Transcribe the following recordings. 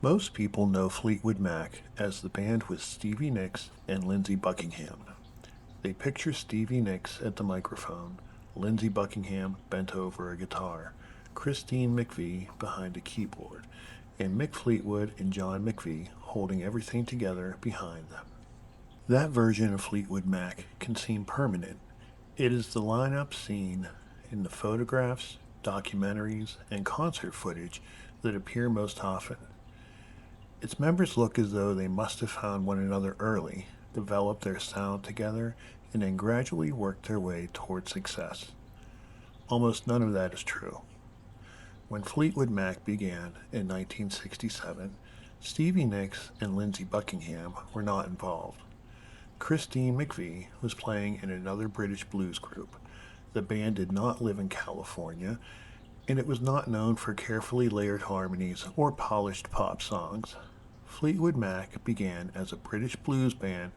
Most people know Fleetwood Mac as the band with Stevie Nicks and Lindsey Buckingham. They picture Stevie Nicks at the microphone, Lindsey Buckingham bent over a guitar, Christine McVie behind a keyboard, and Mick Fleetwood and John McVie holding everything together behind them. That version of Fleetwood Mac can seem permanent. It is the lineup seen in the photographs, documentaries, and concert footage that appear most often. Its members look as though they must have found one another early, developed their sound together, and then gradually worked their way toward success. Almost none of that is true. When Fleetwood Mac began in 1967, Stevie Nicks and Lindsey Buckingham were not involved. Christine McVie was playing in another British blues group. The band did not live in California, and it was not known for carefully layered harmonies or polished pop songs. Fleetwood Mac began as a British blues band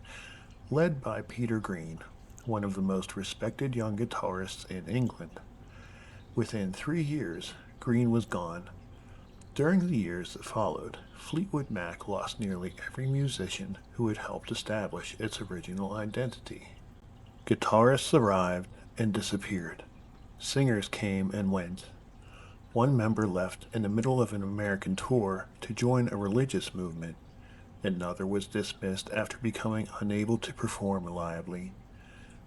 led by Peter Green, one of the most respected young guitarists in England. Within 3 years, Green was gone. During the years that followed, Fleetwood Mac lost nearly every musician who had helped establish its original identity. Guitarists arrived and disappeared. Singers came and went. One member left in the middle of an American tour to join a religious movement. Another was dismissed after becoming unable to perform reliably.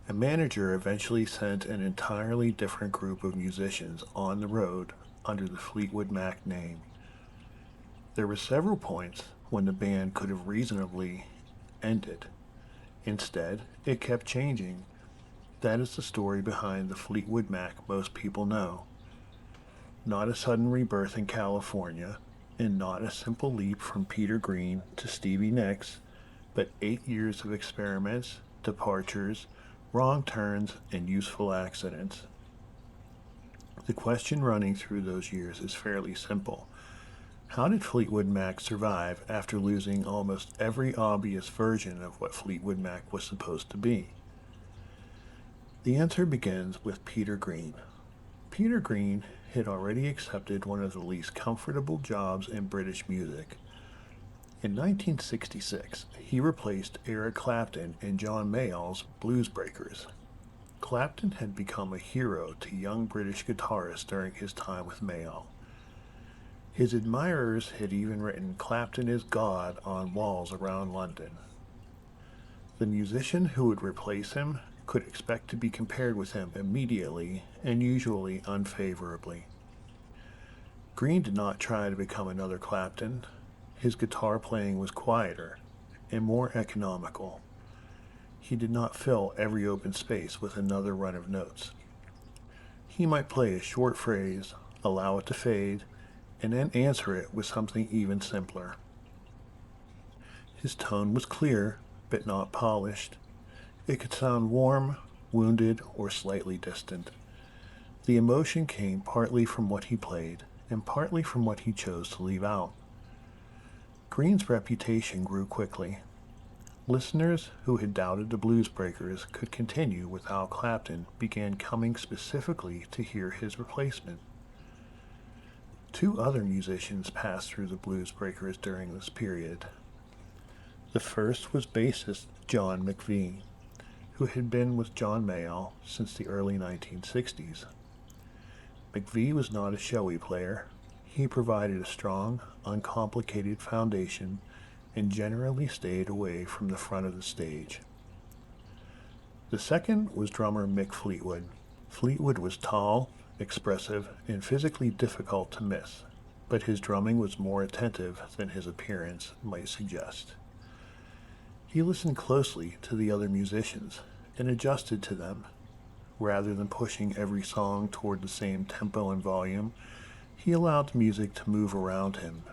A manager eventually sent an entirely different group of musicians on the road under the Fleetwood Mac name. There were several points when the band could have reasonably ended. Instead, it kept changing. That is the story behind the Fleetwood Mac most people know. Not a sudden rebirth in California, and not a simple leap from Peter Green to Stevie Nicks, but 8 years of experiments, departures, wrong turns, and useful accidents. The question running through those years is fairly simple. How did Fleetwood Mac survive after losing almost every obvious version of what Fleetwood Mac was supposed to be? The answer begins with Peter Green. Peter Green had already accepted one of the least comfortable jobs in British music. In 1966, he replaced Eric Clapton in John Mayall's Blues Breakers. Clapton had become a hero to young British guitarists during his time with Mayall. His admirers had even written "Clapton is God" on walls around London. The musician who would replace him could expect to be compared with him immediately and usually unfavorably. Green did not try to become another Clapton. His guitar playing was quieter and more economical. He did not fill every open space with another run of notes. He might play a short phrase, allow it to fade, and then answer it with something even simpler. His tone was clear, but not polished. It could sound warm, wounded, or slightly distant. The emotion came partly from what he played, and partly from what he chose to leave out. Green's reputation grew quickly. Listeners who had doubted the Blues Breakers could continue without Clapton began coming specifically to hear his replacement. 2 other musicians passed through the Blues Breakers during this period. The first was bassist John McVie, who had been with John Mayall since the early 1960s. McVie was not a showy player. He provided a strong, uncomplicated foundation and generally stayed away from the front of the stage. The second was drummer Mick Fleetwood. Fleetwood was tall, expressive, and physically difficult to miss, but his drumming was more attentive than his appearance might suggest. He listened closely to the other musicians and adjusted to them. Rather than pushing every song toward the same tempo and volume, he allowed the music to move around him.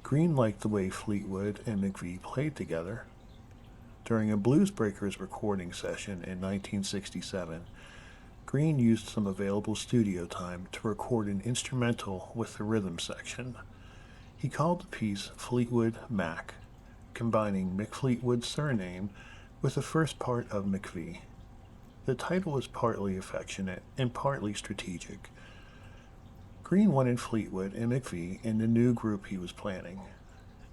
Green liked the way Fleetwood and McVie played together. During a Blues Breakers recording session in 1967, Green used some available studio time to record an instrumental with the rhythm section. He called the piece Fleetwood Mac, combining Mick Fleetwood's surname with the first part of McVie. The title is partly affectionate and partly strategic. Green wanted Fleetwood and McVie in the new group he was planning.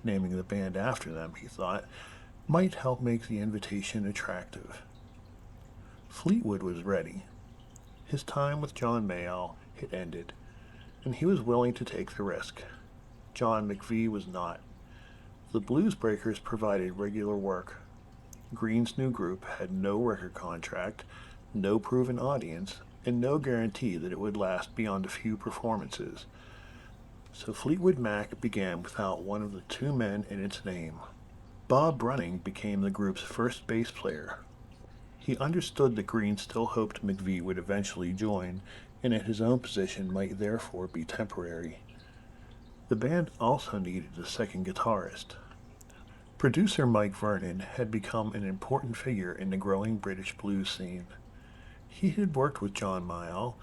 Naming the band after them, he thought, might help make the invitation attractive. Fleetwood was ready. His time with John Mayall had ended, and he was willing to take the risk. John McVie was not. The Blues Breakers provided regular work. Green's new group had no record contract, no proven audience, and no guarantee that it would last beyond a few performances. So Fleetwood Mac began without one of the two men in its name. Bob Brunning became the group's first bass player. He understood that Green still hoped McVie would eventually join, and that his own position might therefore be temporary. The band also needed a second guitarist. Producer Mike Vernon had become an important figure in the growing British blues scene. He had worked with John Mayall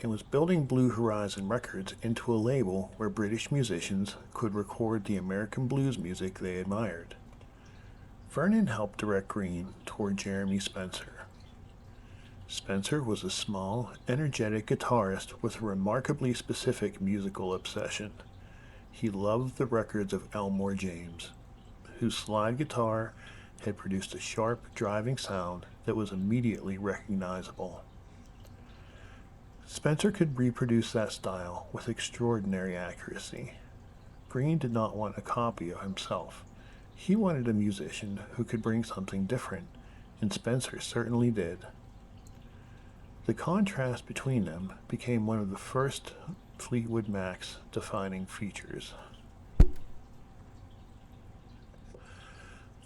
and was building Blue Horizon Records into a label where British musicians could record the American blues music they admired. Vernon helped direct Green toward Jeremy Spencer. Spencer was a small, energetic guitarist with a remarkably specific musical obsession. He loved the records of Elmore James, whose slide guitar had produced a sharp, driving sound that was immediately recognizable. Spencer could reproduce that style with extraordinary accuracy. Green did not want a copy of himself. He wanted a musician who could bring something different, and Spencer certainly did. The contrast between them became one of the first Fleetwood Mac's defining features.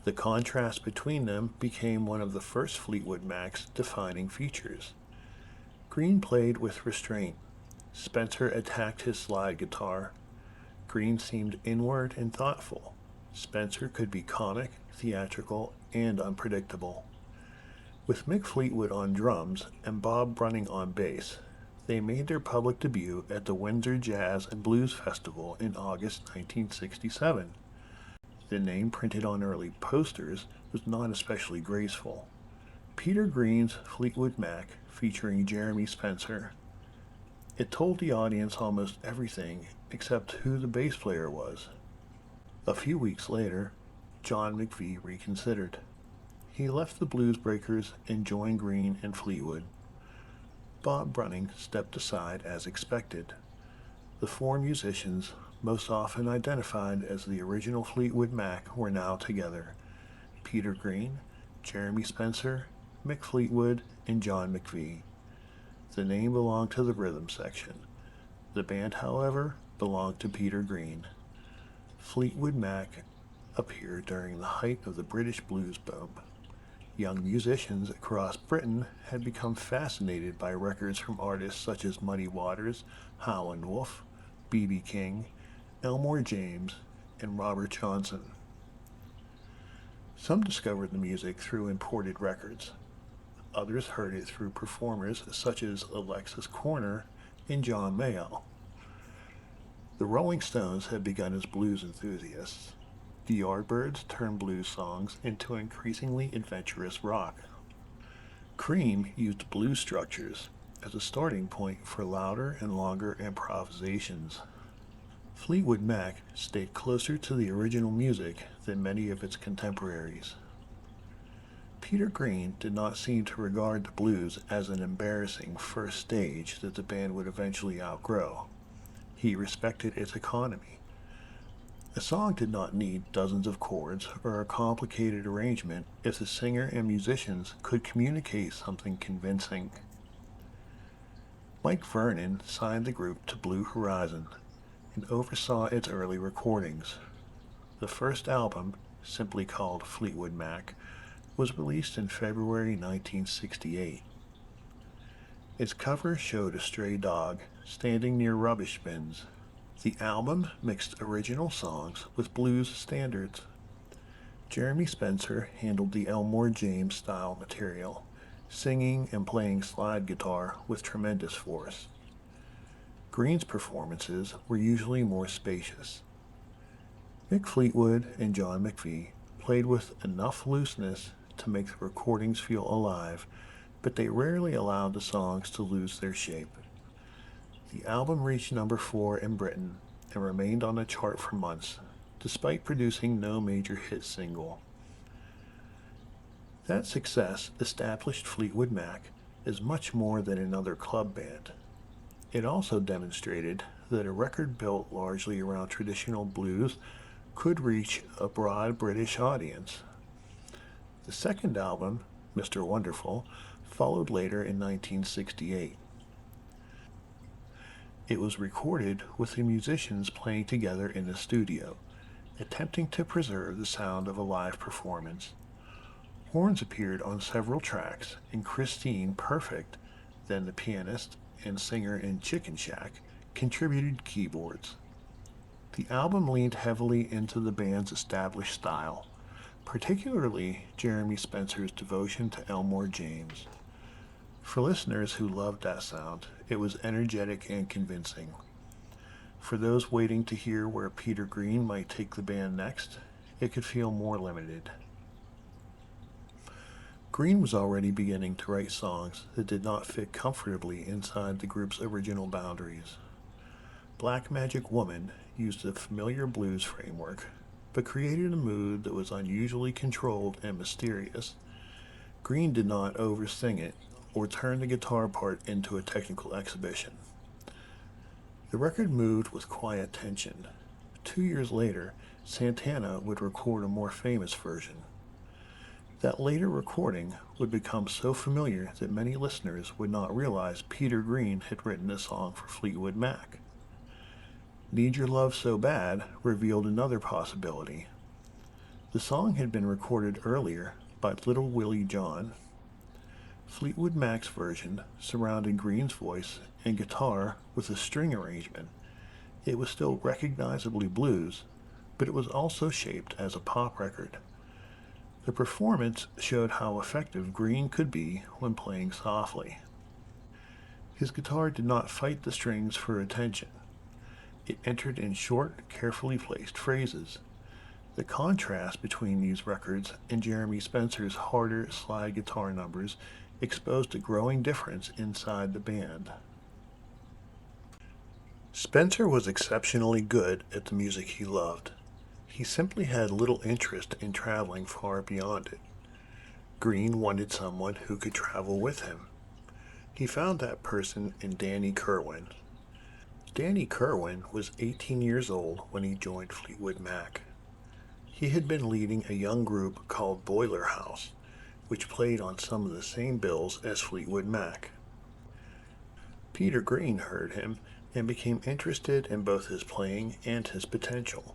The contrast between them became one of the first Fleetwood Mac's defining features. Green played with restraint. Spencer attacked his slide guitar. Green seemed inward and thoughtful. Spencer could be comic, theatrical, and unpredictable. With Mick Fleetwood on drums and Bob Brunning on bass, they made their public debut at the Windsor Jazz and Blues Festival in August 1967. The name printed on early posters was not especially graceful. Peter Green's Fleetwood Mac, featuring Jeremy Spencer. It told the audience almost everything except who the bass player was. A few weeks later, John McVie reconsidered. He left the Blues Breakers and joined Green and Fleetwood. Bob Brunning stepped aside as expected. The four musicians, most often identified as the original Fleetwood Mac, were now together. Peter Green, Jeremy Spencer, Mick Fleetwood, and John McVie. The name belonged to the rhythm section. The band, however, belonged to Peter Green. Fleetwood Mac appeared during the height of the British blues boom. Young musicians across Britain had become fascinated by records from artists such as Muddy Waters, Howlin' Wolf, B.B. King, Elmore James, and Robert Johnson. Some discovered the music through imported records. Others heard it through performers such as Alexis Korner and John Mayall. The Rolling Stones had begun as blues enthusiasts. The Yardbirds turned blues songs into increasingly adventurous rock. Cream used blues structures as a starting point for louder and longer improvisations. Fleetwood Mac stayed closer to the original music than many of its contemporaries. Peter Green did not seem to regard the blues as an embarrassing first stage that the band would eventually outgrow. He respected its economy. A song did not need dozens of chords or a complicated arrangement if the singer and musicians could communicate something convincing. Mike Vernon signed the group to Blue Horizon and oversaw its early recordings. The first album, simply called Fleetwood Mac, was released in February 1968. Its cover showed a stray dog standing near rubbish bins. The album mixed original songs with blues standards. Jeremy Spencer handled the Elmore James style material, singing and playing slide guitar with tremendous force. Green's performances were usually more spacious. Mick Fleetwood and John McVie played with enough looseness to make the recordings feel alive, but they rarely allowed the songs to lose their shape. The album reached number 4 in Britain and remained on the chart for months, despite producing no major hit single. That success established Fleetwood Mac as much more than another club band. It also demonstrated that a record built largely around traditional blues could reach a broad British audience. The second album, Mr. Wonderful, followed later in 1968. It was recorded with the musicians playing together in the studio, attempting to preserve the sound of a live performance. Horns appeared on several tracks, and Christine Perfect, then the pianist and singer in Chicken Shack, contributed keyboards. The album leaned heavily into the band's established style, particularly Jeremy Spencer's devotion to Elmore James. For listeners who loved that sound, it was energetic and convincing. For those waiting to hear where Peter Green might take the band next, it could feel more limited. Green was already beginning to write songs that did not fit comfortably inside the group's original boundaries. Black Magic Woman used a familiar blues framework, but created a mood that was unusually controlled and mysterious. Green did not oversing it or turn the guitar part into a technical exhibition. The record moved with quiet tension. 2 years later, Santana would record a more famous version. That later recording would become so familiar that many listeners would not realize Peter Green had written a song for Fleetwood Mac. Need Your Love So Bad revealed another possibility. The song had been recorded earlier by Little Willie John. Fleetwood Mac's version surrounded Green's voice and guitar with a string arrangement. It was still recognizably blues, but it was also shaped as a pop record. The performance showed how effective Green could be when playing softly. His guitar did not fight the strings for attention. It entered in short, carefully placed phrases. The contrast between these records and Jeremy Spencer's harder slide guitar numbers exposed a growing difference inside the band. Spencer was exceptionally good at the music he loved. He simply had little interest in traveling far beyond it. Green wanted someone who could travel with him. He found that person in Danny Kirwan. Danny Kirwan was 18 years old when he joined Fleetwood Mac. He had been leading a young group called Boiler House, which played on some of the same bills as Fleetwood Mac. Peter Green heard him and became interested in both his playing and his potential.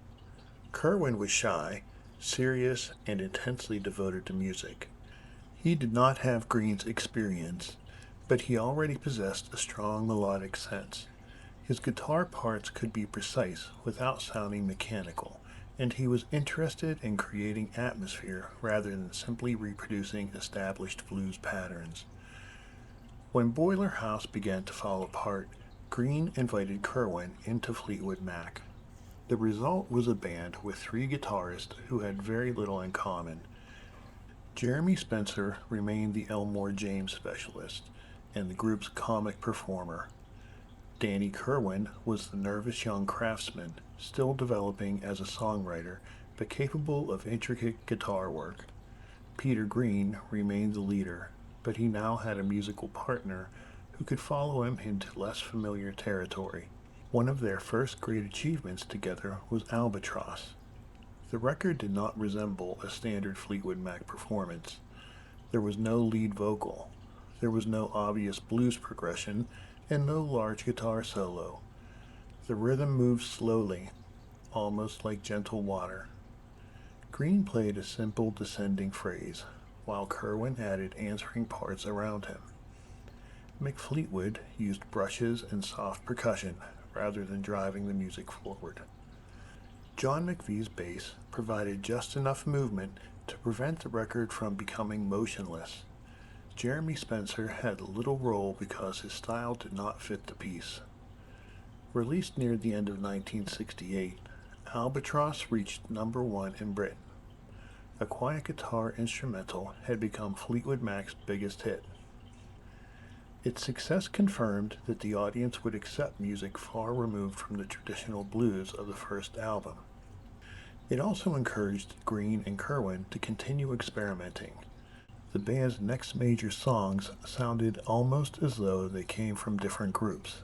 Kirwan was shy, serious, and intensely devoted to music. He did not have Green's experience, but he already possessed a strong melodic sense. His guitar parts could be precise without sounding mechanical, and he was interested in creating atmosphere rather than simply reproducing established blues patterns. When Boiler House began to fall apart, Green invited Kirwan into Fleetwood Mac. The result was a band with 3 guitarists who had very little in common. Jeremy Spencer remained the Elmore James specialist and the group's comic performer. Danny Kirwan was the nervous young craftsman, still developing as a songwriter, but capable of intricate guitar work. Peter Green remained the leader, but he now had a musical partner who could follow him into less familiar territory. One of their first great achievements together was Albatross. The record did not resemble a standard Fleetwood Mac performance. There was no lead vocal. There was no obvious blues progression and no large guitar solo. The rhythm moved slowly, almost like gentle water. Green played a simple descending phrase, while Kirwan added answering parts around him. McFleetwood used brushes and soft percussion rather than driving the music forward. John McVie's bass provided just enough movement to prevent the record from becoming motionless. Jeremy Spencer had little role because his style did not fit the piece. Released near the end of 1968, Albatross reached number 1 in Britain. A quiet guitar instrumental had become Fleetwood Mac's biggest hit. Its success confirmed that the audience would accept music far removed from the traditional blues of the first album. It also encouraged Green and Kirwan to continue experimenting. The band's next major songs sounded almost as though they came from different groups.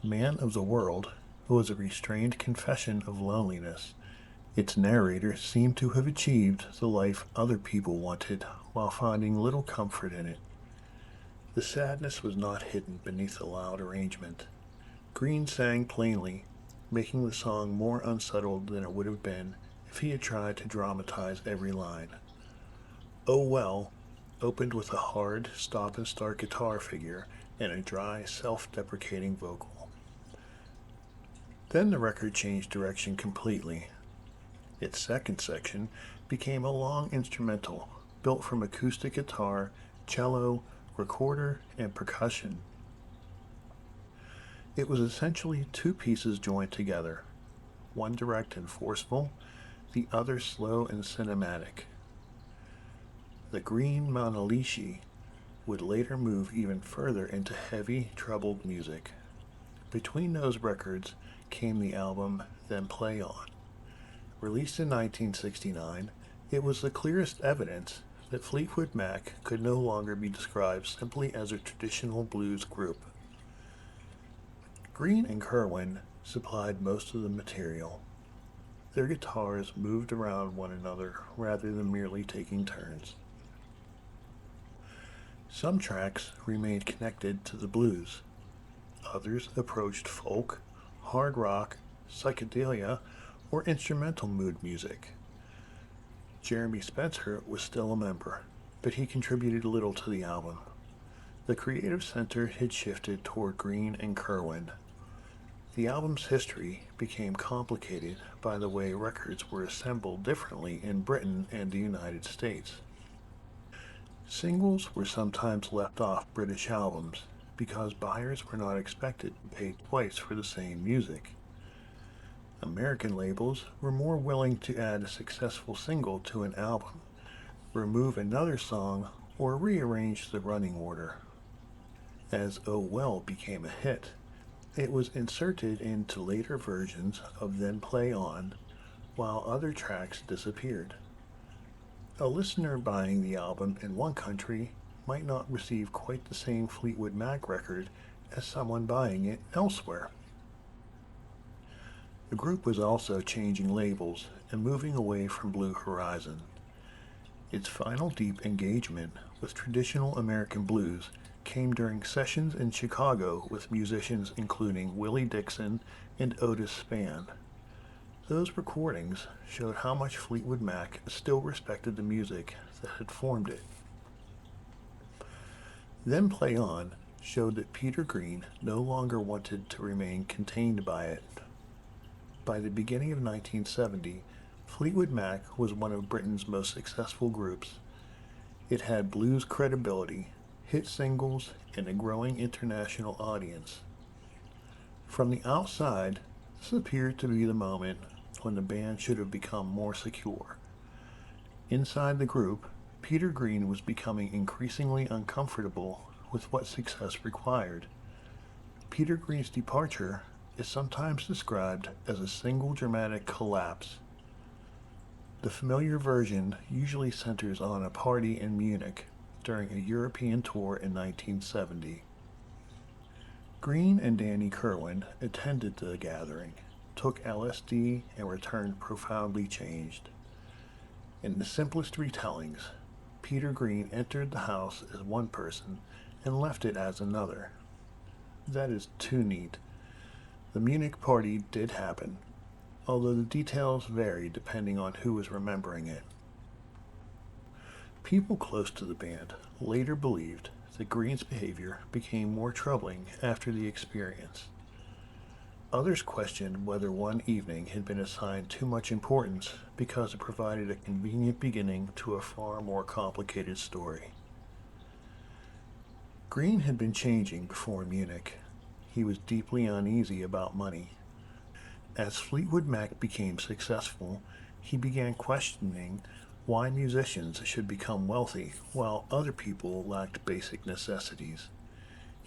Man of the World was a restrained confession of loneliness. Its narrator seemed to have achieved the life other people wanted while finding little comfort in it. The sadness was not hidden beneath the loud arrangement. Green sang plainly, making the song more unsettled than it would have been if he had tried to dramatize every line. Oh Well opened with a hard stop-and-start guitar figure and a dry, self-deprecating vocal. Then the record changed direction completely. Its second section became a long instrumental built from acoustic guitar, cello, recorder, and percussion. It was essentially two pieces joined together, one direct and forceful, the other slow and cinematic. The Green Manalishi would later move even further into heavy, troubled music. Between those records came the album Then Play On. Released in 1969, it was the clearest evidence that Fleetwood Mac could no longer be described simply as a traditional blues group. Green and Kirwan supplied most of the material. Their guitars moved around one another rather than merely taking turns. Some tracks remained connected to the blues. Others approached folk, hard rock, psychedelia, or instrumental mood music. Jeremy Spencer was still a member, but he contributed little to the album. The creative center had shifted toward Green and Kirwan. The album's history became complicated by the way records were assembled differently in Britain and the United States. Singles were sometimes left off British albums because buyers were not expected to pay twice for the same music. American labels were more willing to add a successful single to an album, remove another song, or rearrange the running order. As Oh Well became a hit, it was inserted into later versions of Then Play On, while other tracks disappeared. A listener buying the album in one country might not receive quite the same Fleetwood Mac record as someone buying it elsewhere. The group was also changing labels and moving away from Blue Horizon. Its final deep engagement with traditional American blues came during sessions in Chicago with musicians including Willie Dixon and Otis Spann. Those recordings showed how much Fleetwood Mac still respected the music that had formed it. Then Play On showed that Peter Green no longer wanted to remain contained by it. By the beginning of 1970, Fleetwood Mac was one of Britain's most successful groups. It had blues credibility, hit singles, and a growing international audience. From the outside, this appeared to be the moment when the band should have become more secure. Inside the group, Peter Green was becoming increasingly uncomfortable with what success required. Peter Green's departure is sometimes described as a single dramatic collapse. The familiar version usually centers on a party in Munich during a European tour in 1970. Green and Danny Kirwan attended the gathering, took LSD, and returned profoundly changed. In the simplest retellings, Peter Green entered the house as one person and left it as another. That is too neat. The Munich party did happen, although the details varied depending on who was remembering it. People close to the band later believed that Green's behavior became more troubling after the experience. Others questioned whether one evening had been assigned too much importance because it provided a convenient beginning to a far more complicated story. Green had been changing before Munich. He was deeply uneasy about money. As Fleetwood Mac became successful, he began questioning why musicians should become wealthy while other people lacked basic necessities.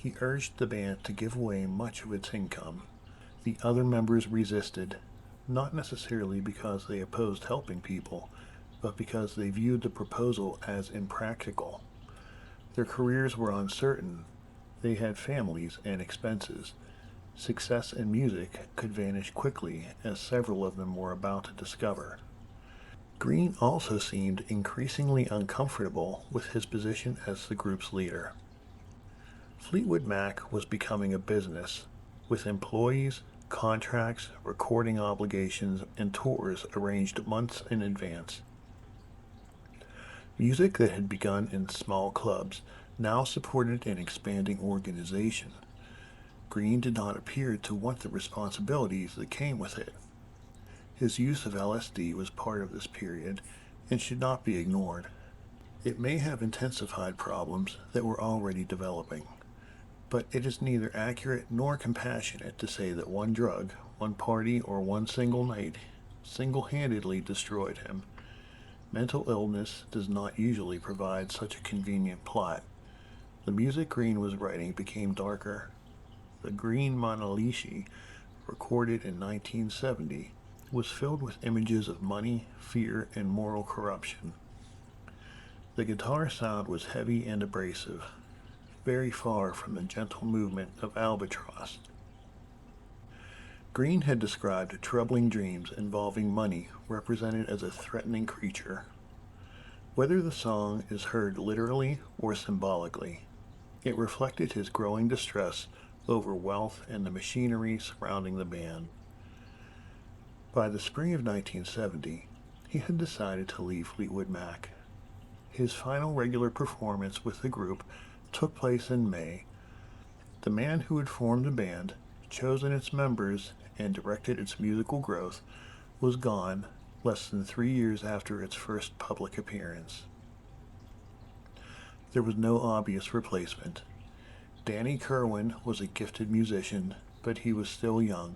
He urged the band to give away much of its income. The other members resisted, not necessarily because they opposed helping people, but because they viewed the proposal as impractical. Their careers were uncertain. They had families and expenses. Success in music could vanish quickly, as several of them were about to discover. Green also seemed increasingly uncomfortable with his position as the group's leader. Fleetwood Mac was becoming a business, with employees, contracts, recording obligations, and tours arranged months in advance. Music that had begun in small clubs now supported an expanding organization. Green did not appear to want the responsibilities that came with it. His use of LSD was part of this period and should not be ignored. It may have intensified problems that were already developing, but it is neither accurate nor compassionate to say that one drug, one party, or one single night single-handedly destroyed him. Mental illness does not usually provide such a convenient plot. The music Green was writing became darker. The Green Manalishi, recorded in 1970, was filled with images of money, fear, and moral corruption. The guitar sound was heavy and abrasive, very far from the gentle movement of Albatross. Green had described troubling dreams involving money represented as a threatening creature. Whether the song is heard literally or symbolically, it reflected his growing distress over wealth and the machinery surrounding the band. By the spring of 1970, he had decided to leave Fleetwood Mac. His final regular performance with the group took place in May. The man who had formed the band, chosen its members, and directed its musical growth was gone less than 3 years after its first public appearance. There was no obvious replacement. Danny Kirwan was a gifted musician, but he was still young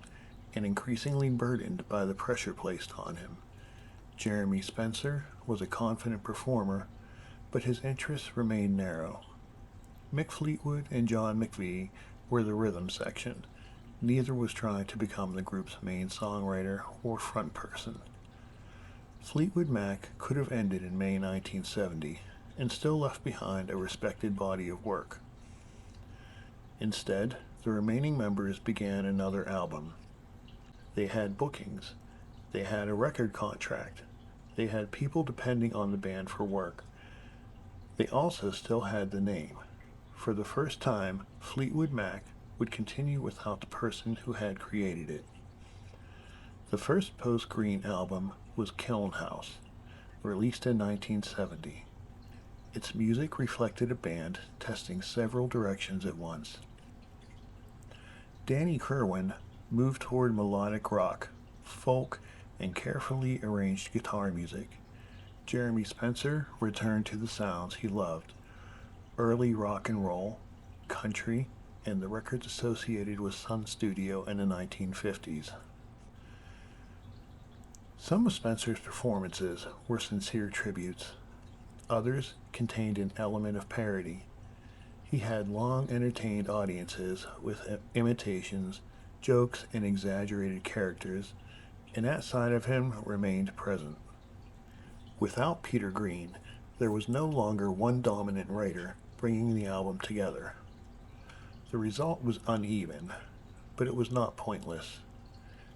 and increasingly burdened by the pressure placed on him. Jeremy Spencer was a confident performer, but his interests remained narrow. Mick Fleetwood and John McVie were the rhythm section. Neither was trying to become the group's main songwriter or front person. Fleetwood Mac could have ended in May 1970 and still left behind a respected body of work. Instead, the remaining members began another album. They had bookings. They had a record contract. They had people depending on the band for work. They also still had the name. For the first time, Fleetwood Mac would continue without the person who had created it. The first post-Green album was Kiln House, released in 1970. Its music reflected a band testing several directions at once. Danny Kirwan moved toward melodic rock, folk, and carefully arranged guitar music. Jeremy Spencer returned to the sounds he loved: early rock and roll, country, and the records associated with Sun Studio in the 1950s. Some of Spencer's performances were sincere tributes. Others contained an element of parody. He had long entertained audiences with imitations, jokes, and exaggerated characters, and that side of him remained present. Without Peter Green, there was no longer one dominant writer bringing the album together. The result was uneven, but it was not pointless.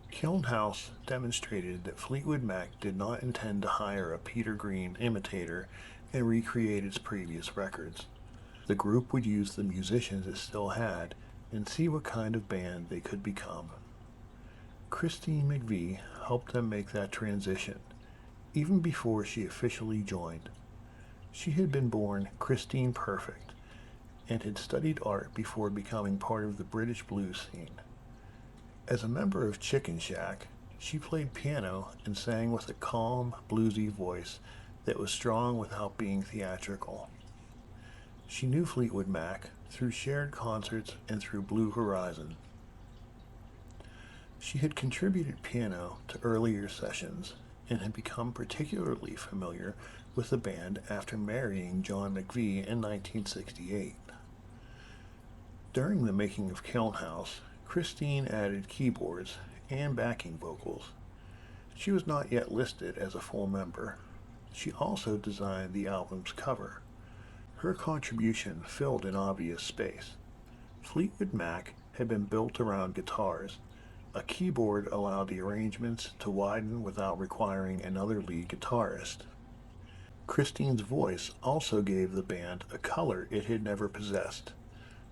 Kiln House demonstrated that Fleetwood Mac did not intend to hire a Peter Green imitator and recreate its previous records. The group would use the musicians it still had and see what kind of band they could become. Christine McVie helped them make that transition, even before she officially joined. She had been born Christine Perfect and had studied art before becoming part of the British blues scene. As a member of Chicken Shack, she played piano and sang with a calm, bluesy voice that was strong without being theatrical. She knew Fleetwood Mac through shared concerts and through Blue Horizon. She had contributed piano to earlier sessions and had become particularly familiar with the band after marrying John McVie in 1968. During the making of Kiln House, Christine added keyboards and backing vocals. She was not yet listed as a full member. She also designed the album's cover. Her contribution filled an obvious space. Fleetwood Mac had been built around guitars. A keyboard allowed the arrangements to widen without requiring another lead guitarist. Christine's voice also gave the band a color it had never possessed.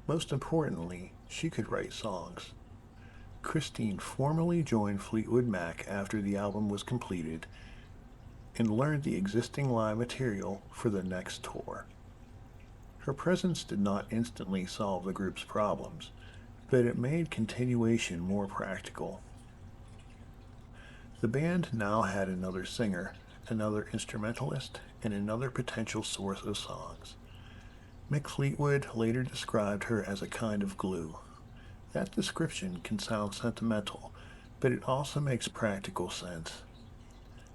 Most importantly, she could write songs. Christine formally joined Fleetwood Mac after the album was completed and learned the existing live material for the next tour. Her presence did not instantly solve the group's problems, but it made continuation more practical. The band now had another singer, another instrumentalist, and another potential source of songs. Mick Fleetwood later described her as a kind of glue. That description can sound sentimental, but it also makes practical sense.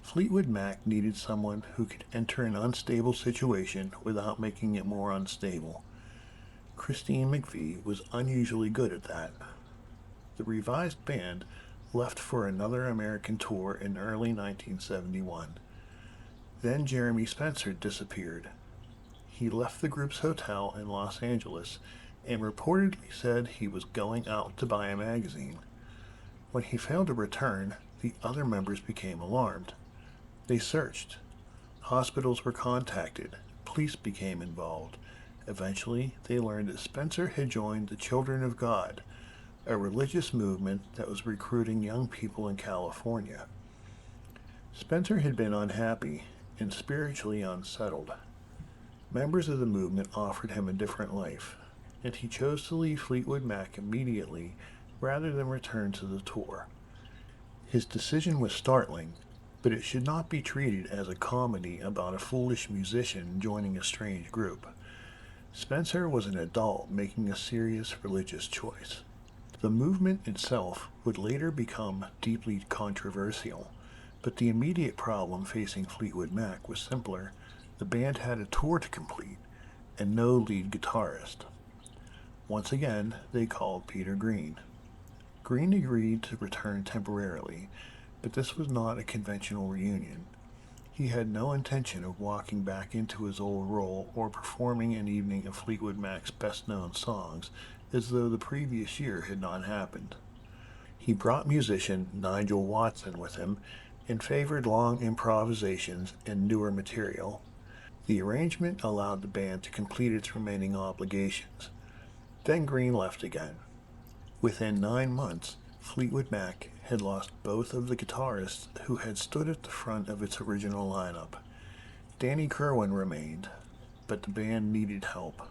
Fleetwood Mac needed someone who could enter an unstable situation without making it more unstable. Christine McVie was unusually good at that. The revised band left for another American tour in early 1971. Then Jeremy Spencer disappeared. He left the group's hotel in Los Angeles and reportedly said he was going out to buy a magazine. When he failed to return, the other members became alarmed. They searched. Hospitals were contacted. Police became involved. Eventually, they learned that Spencer had joined the Children of God, a religious movement that was recruiting young people in California. Spencer had been unhappy and spiritually unsettled. Members of the movement offered him a different life, and he chose to leave Fleetwood Mac immediately rather than return to the tour. His decision was startling, but it should not be treated as a comedy about a foolish musician joining a strange group. Spencer was an adult making a serious religious choice. The movement itself would later become deeply controversial, but the immediate problem facing Fleetwood Mac was simpler. The band had a tour to complete and no lead guitarist. Once again, they called Peter Green. Green agreed to return temporarily, but this was not a conventional reunion. He had no intention of walking back into his old role or performing an evening of Fleetwood Mac's best-known songs as though the previous year had not happened. He brought musician Nigel Watson with him and favored long improvisations and newer material. The arrangement allowed the band to complete its remaining obligations. Then Green left again. Within 9 months, Fleetwood Mac had lost both of the guitarists who had stood at the front of its original lineup. Danny Kirwan remained, but the band needed help.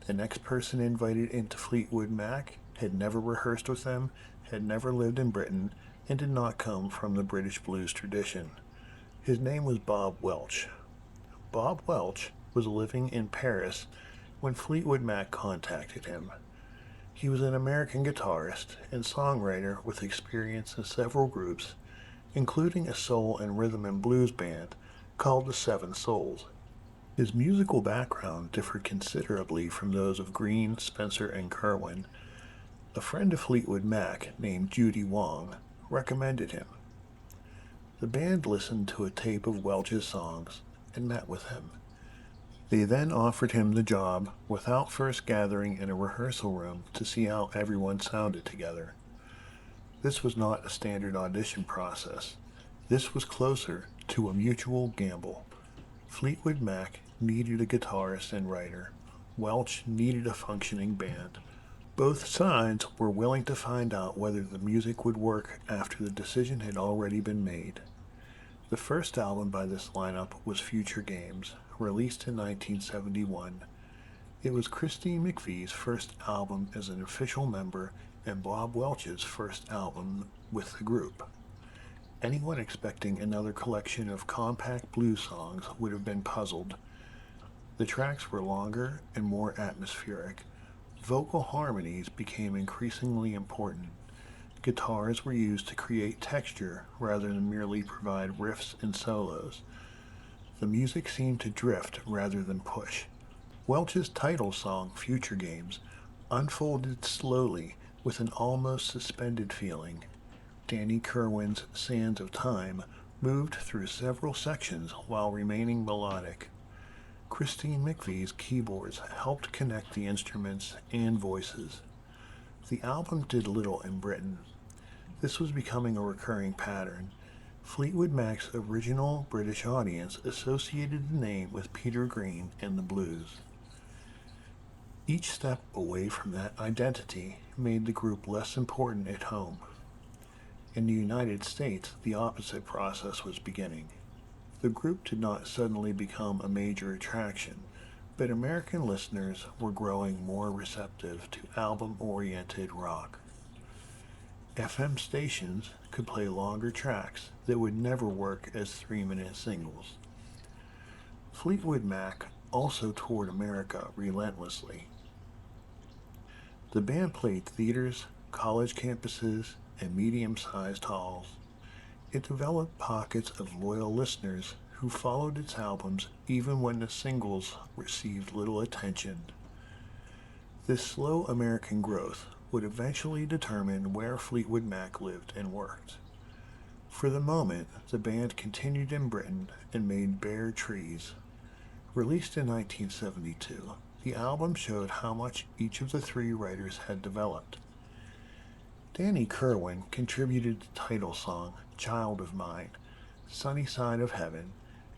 The next person invited into Fleetwood Mac had never rehearsed with them, had never lived in Britain, and did not come from the British blues tradition. His name was Bob Welch. Bob Welch was living in Paris when Fleetwood Mac contacted him. He was an American guitarist and songwriter with experience in several groups, including a soul and rhythm and blues band called the Seven Souls. His musical background differed considerably from those of Green, Spencer, and Kirwan. A friend of Fleetwood Mac named Judy Wong recommended him. The band listened to a tape of Welch's songs and met with him. They then offered him the job without first gathering in a rehearsal room to see how everyone sounded together. This was not a standard audition process. This was closer to a mutual gamble. Fleetwood Mac needed a guitarist and writer. Welch needed a functioning band. Both sides were willing to find out whether the music would work after the decision had already been made. The first album by this lineup was Future Games, released in 1971. It was Christine McVie's first album as an official member and Bob Welch's first album with the group. Anyone expecting another collection of compact blues songs would have been puzzled. The tracks were longer and more atmospheric. Vocal harmonies became increasingly important. Guitars were used to create texture rather than merely provide riffs and solos. The music seemed to drift rather than push. Welch's title song, Future Games, unfolded slowly with an almost suspended feeling. Danny Kirwan's Sands of Time moved through several sections while remaining melodic. Christine McVie's keyboards helped connect the instruments and voices. The album did little in Britain. This was becoming a recurring pattern. Fleetwood Mac's original British audience associated the name with Peter Green and the blues. Each step away from that identity made the group less important at home. In the United States, the opposite process was beginning. The group did not suddenly become a major attraction, but American listeners were growing more receptive to album-oriented rock. FM stations could play longer tracks that would never work as 3-minute singles. Fleetwood Mac also toured America relentlessly. The band played theaters, college campuses, and medium-sized halls. It developed pockets of loyal listeners who followed its albums even when the singles received little attention. This slow American growth would eventually determine where Fleetwood Mac lived and worked. For the moment, the band continued in Britain and made Bare Trees. Released in 1972, the album showed how much each of the three writers had developed. Danny Kirwan contributed the title song, Child of Mine, Sunny Side of Heaven,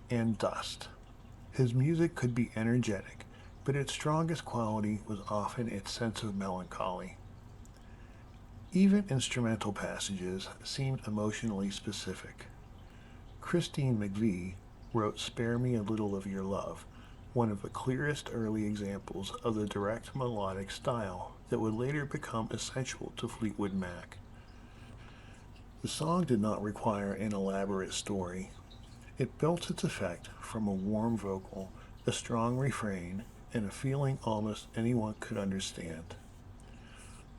and Dust. His music could be energetic, but its strongest quality was often its sense of melancholy. Even instrumental passages seemed emotionally specific. Christine McVie wrote Spare Me a Little of Your Love, one of the clearest early examples of the direct melodic style that would later become essential to Fleetwood Mac. The song did not require an elaborate story. It built its effect from a warm vocal, a strong refrain, and a feeling almost anyone could understand.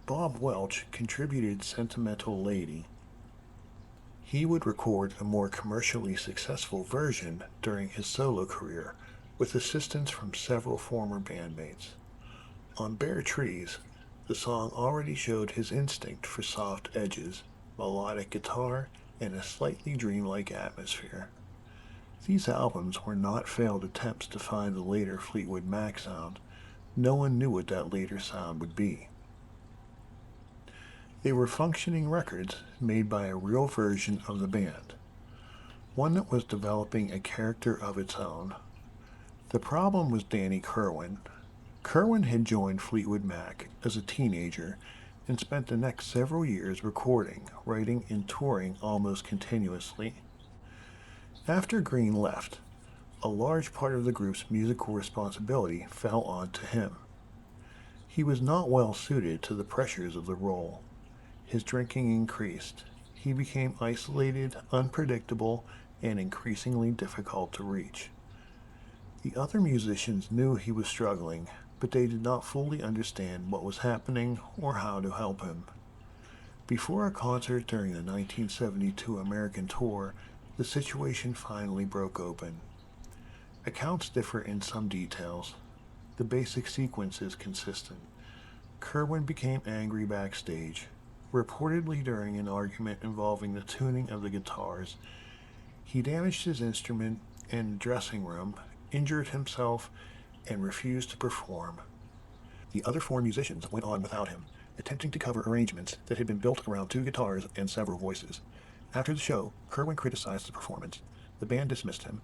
Bob Welch contributed Sentimental Lady. He would record a more commercially successful version during his solo career, with assistance from several former bandmates. On Bare Trees, the song already showed his instinct for soft edges, melodic guitar, and a slightly dreamlike atmosphere. These albums were not failed attempts to find the later Fleetwood Mac sound. No one knew what that later sound would be. They were functioning records made by a real version of the band, one that was developing a character of its own. The problem was Danny Kirwan. Kirwan had joined Fleetwood Mac as a teenager and spent the next several years recording, writing, and touring almost continuously. After Green left, a large part of the group's musical responsibility fell onto him. He was not well suited to the pressures of the role. His drinking increased. He became isolated, unpredictable, and increasingly difficult to reach. The other musicians knew he was struggling, but they did not fully understand what was happening or how to help him. Before a concert during the 1972 American tour, the situation finally broke open. Accounts differ in some details. The basic sequence is consistent. Kirwan became angry backstage, reportedly during an argument involving the tuning of the guitars. He damaged his instrument in the dressing room, injured himself, and refused to perform. The other four musicians went on without him, attempting to cover arrangements that had been built around two guitars and several voices. After the show, Kirwan criticized the performance. The band dismissed him.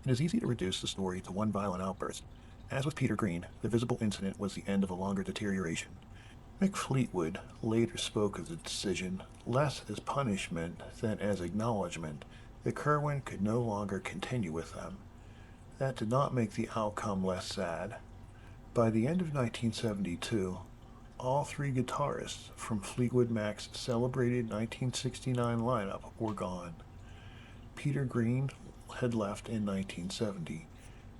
It is easy to reduce the story to one violent outburst. As with Peter Green, the visible incident was the end of a longer deterioration. Mick Fleetwood later spoke of the decision less as punishment than as acknowledgement that Kirwan could no longer continue with them. That did not make the outcome less sad. By the end of 1972, all three guitarists from Fleetwood Mac's celebrated 1969 lineup were gone. Peter Green had left in 1970.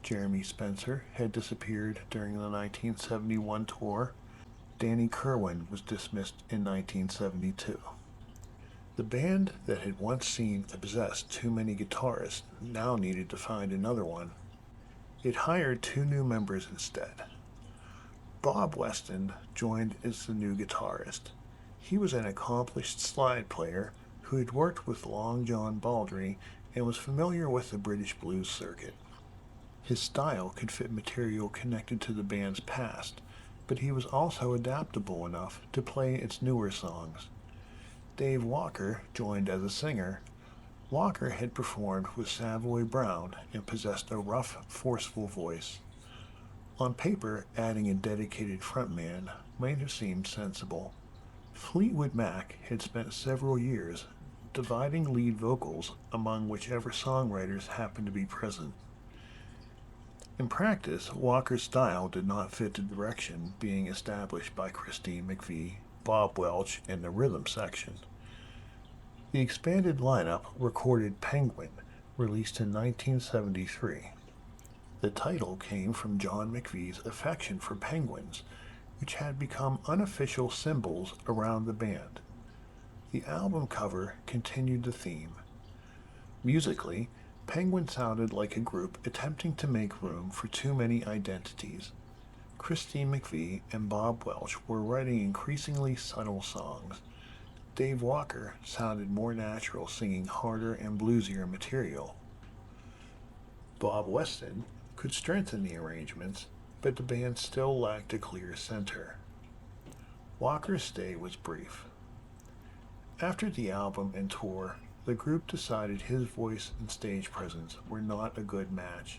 Jeremy Spencer had disappeared during the 1971 tour. Danny Kirwan was dismissed in 1972. The band that had once seemed to possess too many guitarists now needed to find another one. It hired two new members instead. Bob Weston joined as the new guitarist. He was an accomplished slide player who had worked with Long John Baldry and was familiar with the British blues circuit. His style could fit material connected to the band's past, but he was also adaptable enough to play its newer songs. Dave Walker joined as a singer. Walker had performed with Savoy Brown and possessed a rough, forceful voice. On paper, adding a dedicated frontman might have seemed sensible. Fleetwood Mac had spent several years dividing lead vocals among whichever songwriters happened to be present. In practice, Walker's style did not fit the direction being established by Christine McVie, Bob Welch, and the rhythm section. The expanded lineup recorded Penguin, released in 1973. The title came from John McVie's affection for penguins, which had become unofficial symbols around the band. The album cover continued the theme. Musically, Penguin sounded like a group attempting to make room for too many identities. Christine McVie and Bob Welch were writing increasingly subtle songs. Dave Walker sounded more natural, singing harder and bluesier material. Bob Weston could strengthen the arrangements, but the band still lacked a clear center. Walker's stay was brief. After the album and tour, the group decided his voice and stage presence were not a good match.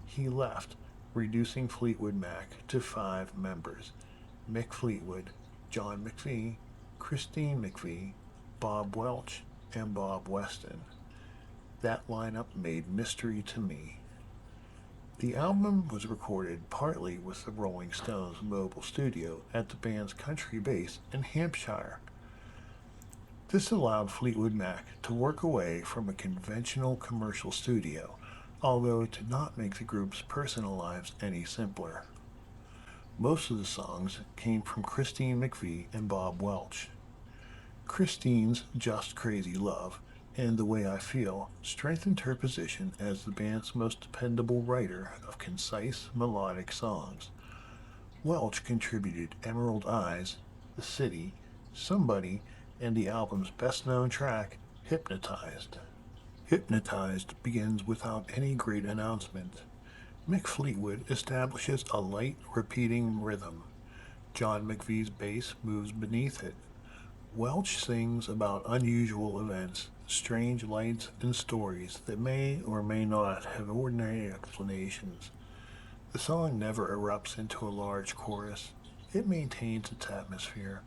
He left, reducing Fleetwood Mac to 5 members: Mick Fleetwood, John McVie, Christine McVie, Bob Welch, and Bob Weston. That lineup made Mystery to Me. The album was recorded partly with the Rolling Stones mobile studio at the band's country base in Hampshire. This allowed Fleetwood Mac to work away from a conventional commercial studio, although it did not make the group's personal lives any simpler. Most of the songs came from Christine McVie and Bob Welch. Christine's Just Crazy Love and The Way I Feel strengthened her position as the band's most dependable writer of concise, melodic songs. Welch contributed Emerald Eyes, The City, Somebody, and the album's best-known track, Hypnotized. Hypnotized begins without any great announcement. Mick Fleetwood establishes a light, repeating rhythm. John McVie's bass moves beneath it. Welch sings about unusual events, strange lights, and stories that may or may not have ordinary explanations. The song never erupts into a large chorus. It maintains its atmosphere.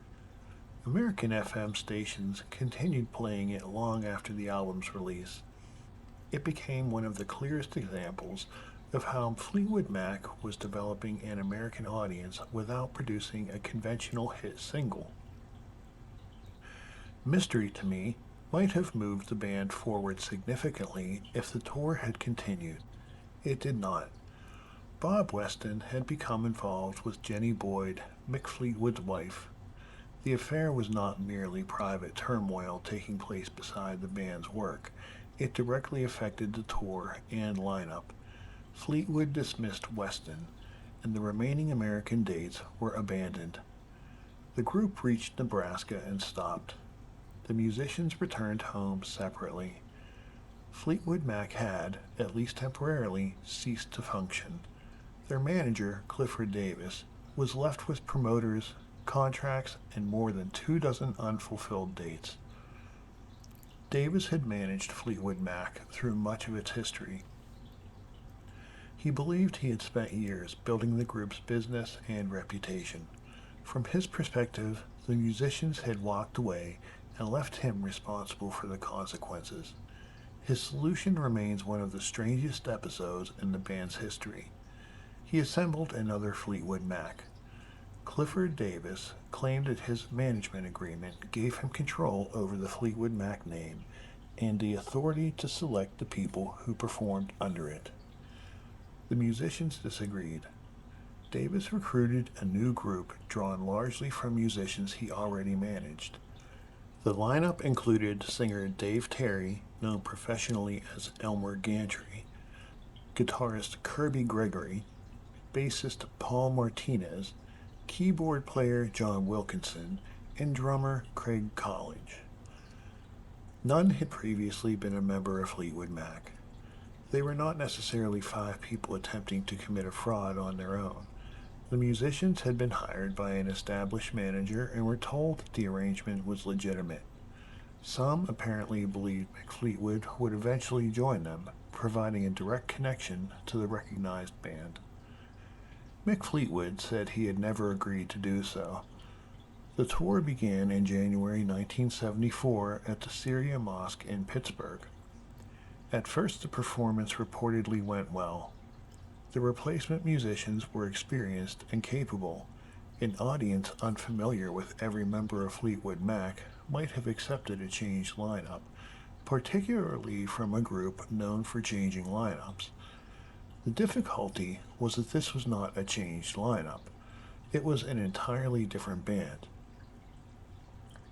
American FM stations continued playing it long after the album's release. It became one of the clearest examples of how Fleetwood Mac was developing an American audience without producing a conventional hit single. Mystery to Me might have moved the band forward significantly if the tour had continued. It did not. Bob Weston had become involved with Jenny Boyd, Mick Fleetwood's wife. The affair was not merely private turmoil taking place beside the band's work. It directly affected the tour and lineup. Fleetwood dismissed Weston, and the remaining American dates were abandoned. The group reached Nebraska and stopped. The musicians returned home separately. Fleetwood Mac had, at least temporarily, ceased to function. Their manager, Clifford Davis, was left with promoters, contracts, and more than 24 unfulfilled dates. Davis had managed Fleetwood Mac through much of its history. He believed he had spent years building the group's business and reputation. From his perspective, the musicians had walked away and left him responsible for the consequences. His solution remains one of the strangest episodes in the band's history. He assembled another Fleetwood Mac. Clifford Davis claimed that his management agreement gave him control over the Fleetwood Mac name and the authority to select the people who performed under it. The musicians disagreed. Davis recruited a new group drawn largely from musicians he already managed. The lineup included singer Dave Terry, known professionally as Elmer Gantry, guitarist Kirby Gregory, bassist Paul Martinez, keyboard player John Wilkinson, and drummer Craig College. None had previously been a member of Fleetwood Mac. They were not necessarily 5 people attempting to commit a fraud on their own. The musicians had been hired by an established manager and were told that the arrangement was legitimate. Some apparently believed Fleetwood would eventually join them, providing a direct connection to the recognized band. Mick Fleetwood said he had never agreed to do so. The tour began in January 1974 at the Syria Mosque in Pittsburgh. At first, the performance reportedly went well. The replacement musicians were experienced and capable. An audience unfamiliar with every member of Fleetwood Mac might have accepted a changed lineup, particularly from a group known for changing lineups. The difficulty was that this was not a changed lineup. It was an entirely different band.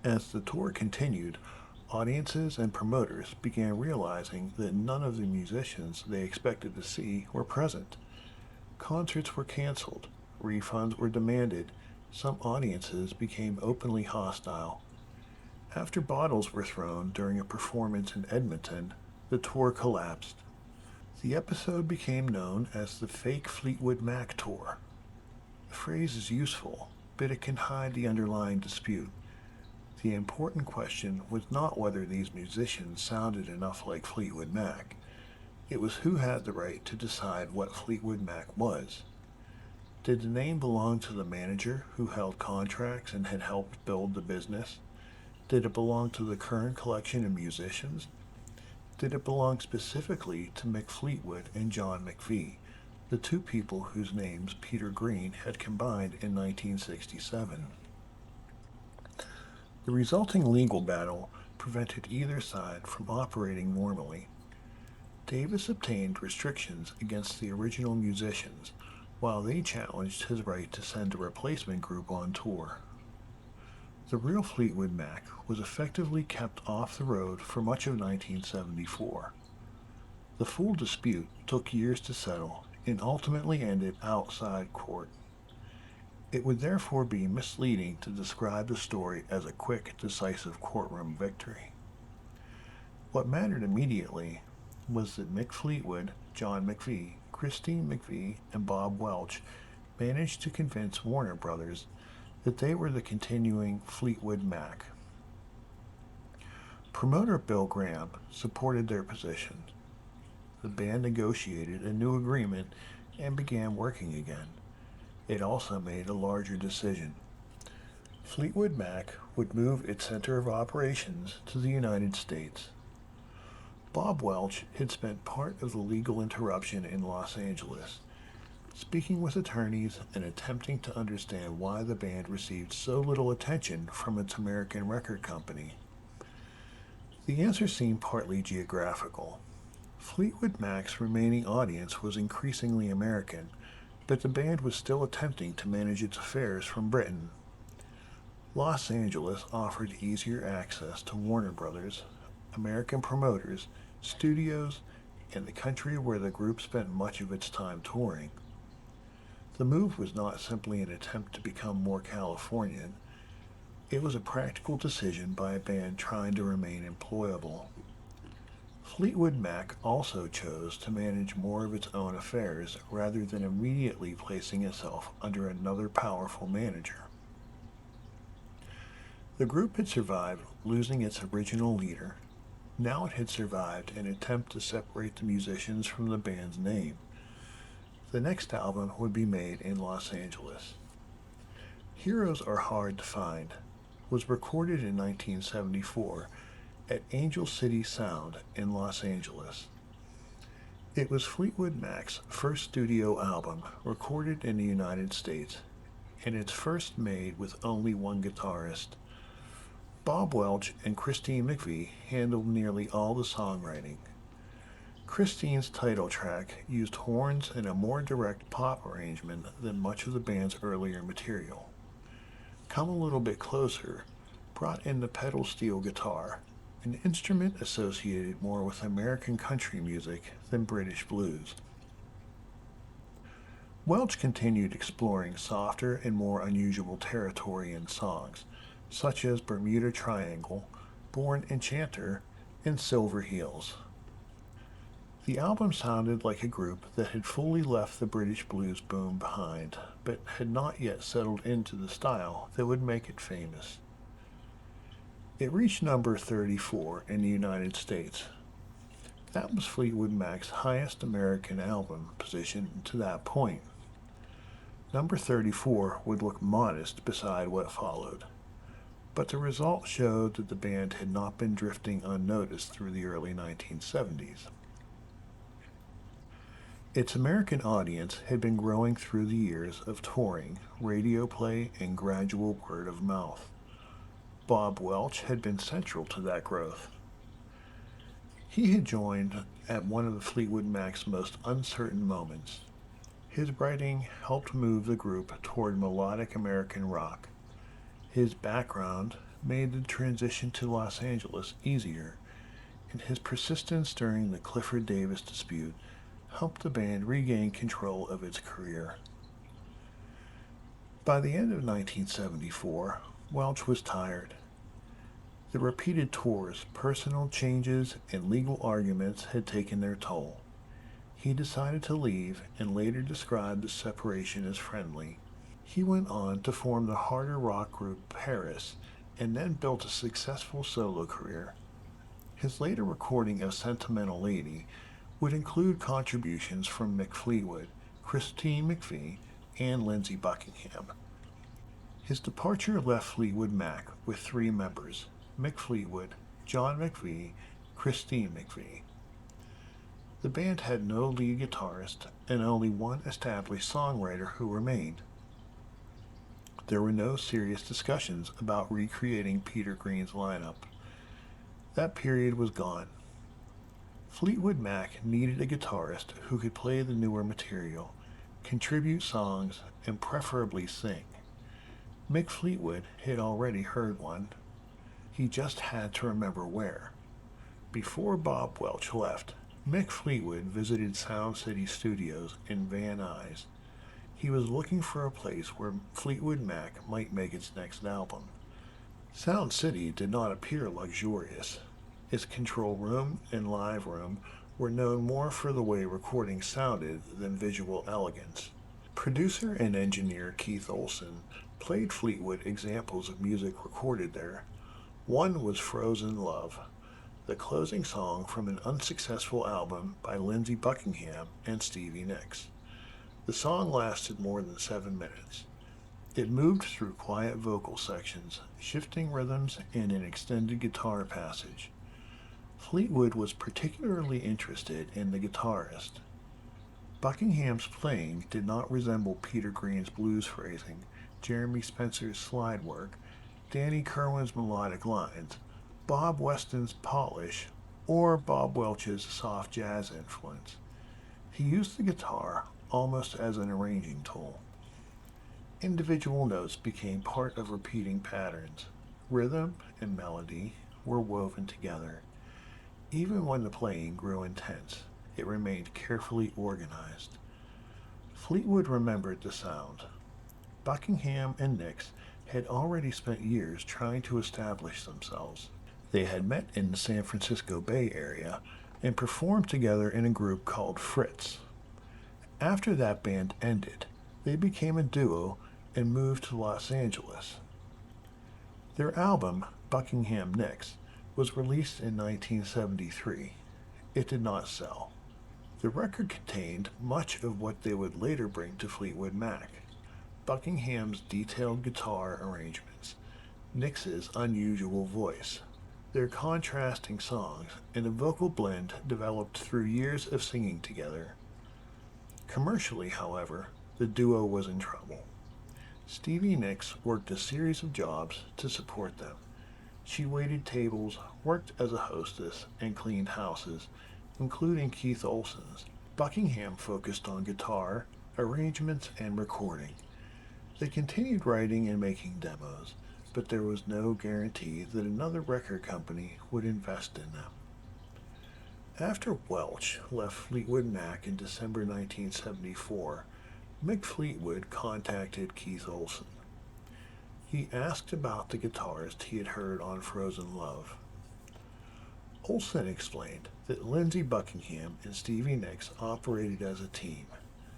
As the tour continued, audiences and promoters began realizing that none of the musicians they expected to see were present. Concerts were canceled, refunds were demanded, some audiences became openly hostile. After bottles were thrown during a performance in Edmonton, the tour collapsed. The episode became known as the Fake Fleetwood Mac Tour. The phrase is useful, but it can hide the underlying dispute. The important question was not whether these musicians sounded enough like Fleetwood Mac. It was who had the right to decide what Fleetwood Mac was. Did the name belong to the manager who held contracts and had helped build the business? Did it belong to the current collection of musicians? Did it belong specifically to Mick Fleetwood and John McVie, the 2 people whose names Peter Green had combined in 1967? The resulting legal battle prevented either side from operating normally. Davis obtained restrictions against the original musicians, while they challenged his right to send a replacement group on tour. The real Fleetwood Mac was effectively kept off the road for much of 1974. The full dispute took years to settle and ultimately ended outside court. It would therefore be misleading to describe the story as a quick, decisive courtroom victory. What mattered immediately was that Mick Fleetwood, John McVie, Christine McVie, and Bob Welch managed to convince Warner Brothers that they were the continuing Fleetwood Mac. Promoter Bill Graham supported their position. The band negotiated a new agreement and began working again. It also made a larger decision. Fleetwood Mac would move its center of operations to the United States. Bob Welch had spent part of the legal interruption in Los Angeles, speaking with attorneys and attempting to understand why the band received so little attention from its American record company. The answer seemed partly geographical. Fleetwood Mac's remaining audience was increasingly American, but the band was still attempting to manage its affairs from Britain. Los Angeles offered easier access to Warner Brothers, American promoters, studios, and the country where the group spent much of its time touring. The move was not simply an attempt to become more Californian. It was a practical decision by a band trying to remain employable. Fleetwood Mac also chose to manage more of its own affairs rather than immediately placing itself under another powerful manager. The group had survived losing its original leader. Now it had survived an attempt to separate the musicians from the band's name. The next album would be made in Los Angeles. Heroes Are Hard to Find was recorded in 1974 at Angel City Sound in Los Angeles. It was Fleetwood Mac's first studio album recorded in the United States, and its first made with only one guitarist. Bob Welch and Christine McVie handled nearly all the songwriting. Christine's title track used horns and a more direct pop arrangement than much of the band's earlier material. Come a Little Bit Closer brought in the pedal steel guitar, an instrument associated more with American country music than British blues. Welch continued exploring softer and more unusual territory in songs, such as Bermuda Triangle, Born Enchanter, and Silver Heels. The album sounded like a group that had fully left the British blues boom behind, but had not yet settled into the style that would make it famous. It reached number 34 in the United States. That was Fleetwood Mac's highest American album position to that point. Number 34 would look modest beside what followed, but the result showed that the band had not been drifting unnoticed through the early 1970s. Its American audience had been growing through the years of touring, radio play, and gradual word of mouth. Bob Welch had been central to that growth. He had joined at one of the Fleetwood Mac's most uncertain moments. His writing helped move the group toward melodic American rock. His background made the transition to Los Angeles easier, and his persistence during the Clifford Davis dispute helped the band regain control of its career. By the end of 1974, Welch was tired. The repeated tours, personal changes, and legal arguments had taken their toll. He decided to leave and later described the separation as friendly. He went on to form the harder rock group Paris and then built a successful solo career. His later recording of Sentimental Lady would include contributions from Mick Fleetwood, Christine McVie, and Lindsey Buckingham. His departure left Fleetwood Mac with three members: Mick Fleetwood, John McVie, Christine McVie. The band had no lead guitarist and only one established songwriter who remained. There were no serious discussions about recreating Peter Green's lineup. That period was gone. Fleetwood Mac needed a guitarist who could play the newer material, contribute songs, and preferably sing. Mick Fleetwood had already heard one. He just had to remember where. Before Bob Welch left, Mick Fleetwood visited Sound City Studios in Van Nuys. He was looking for a place where Fleetwood Mac might make its next album. Sound City did not appear luxurious. Its control room and live room were known more for the way recording sounded than visual elegance. Producer and engineer Keith Olsen played Fleetwood examples of music recorded there. One was Frozen Love, the closing song from an unsuccessful album by Lindsey Buckingham and Stevie Nicks. The song lasted more than 7 minutes. It moved through quiet vocal sections, shifting rhythms, and an extended guitar passage. Fleetwood was particularly interested in the guitarist. Buckingham's playing did not resemble Peter Green's blues phrasing, Jeremy Spencer's slide work, Danny Kirwan's melodic lines, Bob Weston's polish, or Bob Welch's soft jazz influence. He used the guitar almost as an arranging tool. Individual notes became part of repeating patterns. Rhythm and melody were woven together. Even when the playing grew intense, it remained carefully organized. Fleetwood remembered the sound. Buckingham and Nicks had already spent years trying to establish themselves. They had met in the San Francisco Bay Area and performed together in a group called Fritz. After that band ended, they became a duo and moved to Los Angeles. Their album, Buckingham Nicks, was released in 1973. It did not sell. The record contained much of what they would later bring to Fleetwood Mac: Buckingham's detailed guitar arrangements, Nicks's unusual voice, their contrasting songs, and a vocal blend developed through years of singing together. Commercially, however, the duo was in trouble. Stevie Nicks worked a series of jobs to support them. She waited tables, worked as a hostess, and cleaned houses, including Keith Olsen's. Buckingham focused on guitar, arrangements, and recording. They continued writing and making demos, but there was no guarantee that another record company would invest in them. After Welch left Fleetwood Mac in December 1974, Mick Fleetwood contacted Keith Olsen. He asked about the guitarist he had heard on Frozen Love. Olsen explained that Lindsey Buckingham and Stevie Nicks operated as a team.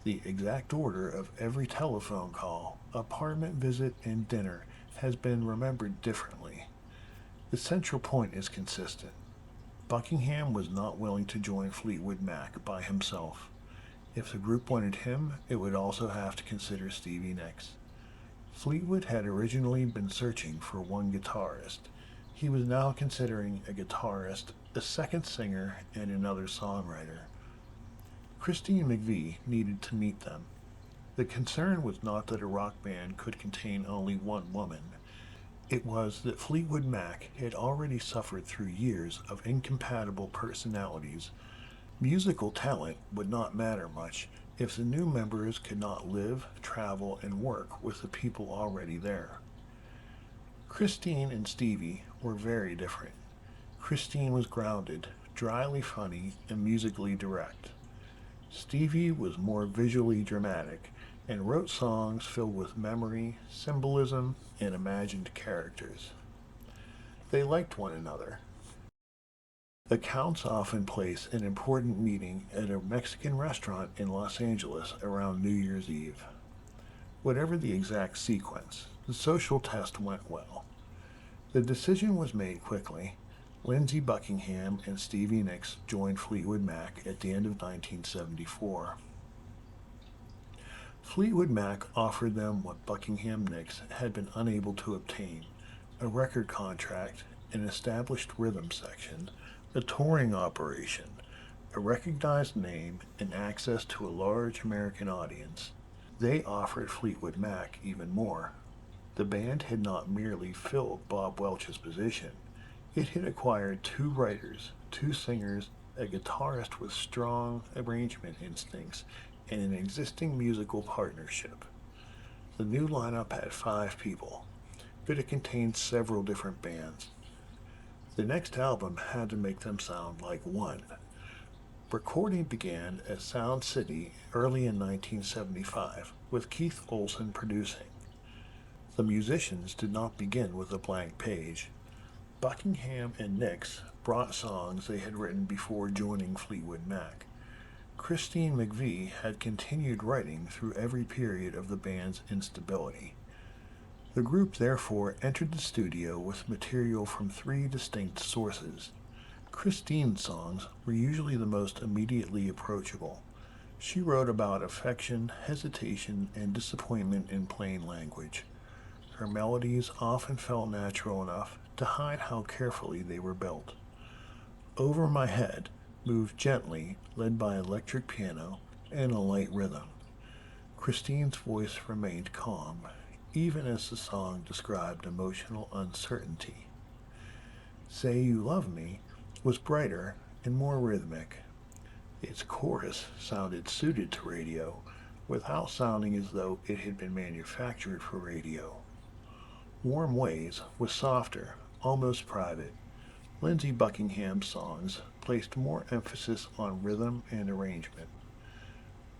The exact order of every telephone call, apartment visit, and dinner has been remembered differently. The central point is consistent. Buckingham was not willing to join Fleetwood Mac by himself. If the group wanted him, it would also have to consider Stevie Nicks. Fleetwood had originally been searching for one guitarist. He was now considering a guitarist, a second singer, and another songwriter. Christine McVie needed to meet them. The concern was not that a rock band could contain only one woman. It was that Fleetwood Mac had already suffered through years of incompatible personalities. Musical talent would not matter much if the new members could not live, travel, and work with the people already there. Christine and Stevie were very different. Christine was grounded, dryly funny, and musically direct. Stevie was more visually dramatic and wrote songs filled with memory, symbolism, and imagined characters. They liked one another. The Counts often place an important meeting at a Mexican restaurant in Los Angeles around New Year's Eve. Whatever the exact sequence, the social test went well. The decision was made quickly. Lindsey Buckingham and Stevie Nicks joined Fleetwood Mac at the end of 1974. Fleetwood Mac offered them what Buckingham Nicks had been unable to obtain: a record contract, an established rhythm section, a touring operation, a recognized name, and access to a large American audience. They offered Fleetwood Mac even more. The band had not merely filled Bob Welch's position. It had acquired 2 writers, 2 singers, a guitarist with strong arrangement instincts, and an existing musical partnership. The new lineup had 5 people, but it contained several different bands. The next album had to make them sound like one. Recording began at Sound City early in 1975, with Keith Olsen producing. The musicians did not begin with a blank page. Buckingham and Nicks brought songs they had written before joining Fleetwood Mac. Christine McVie had continued writing through every period of the band's instability. The group therefore entered the studio with material from 3 distinct sources. Christine's songs were usually the most immediately approachable. She wrote about affection, hesitation, and disappointment in plain language. Her melodies often felt natural enough to hide how carefully they were built. Over My Head moved gently, led by electric piano and a light rhythm. Christine's voice remained calm, even as the song described emotional uncertainty. Say You Love Me was brighter and more rhythmic. Its chorus sounded suited to radio, without sounding as though it had been manufactured for radio. Warm Ways was softer, almost private. Lindsey Buckingham's songs placed more emphasis on rhythm and arrangement.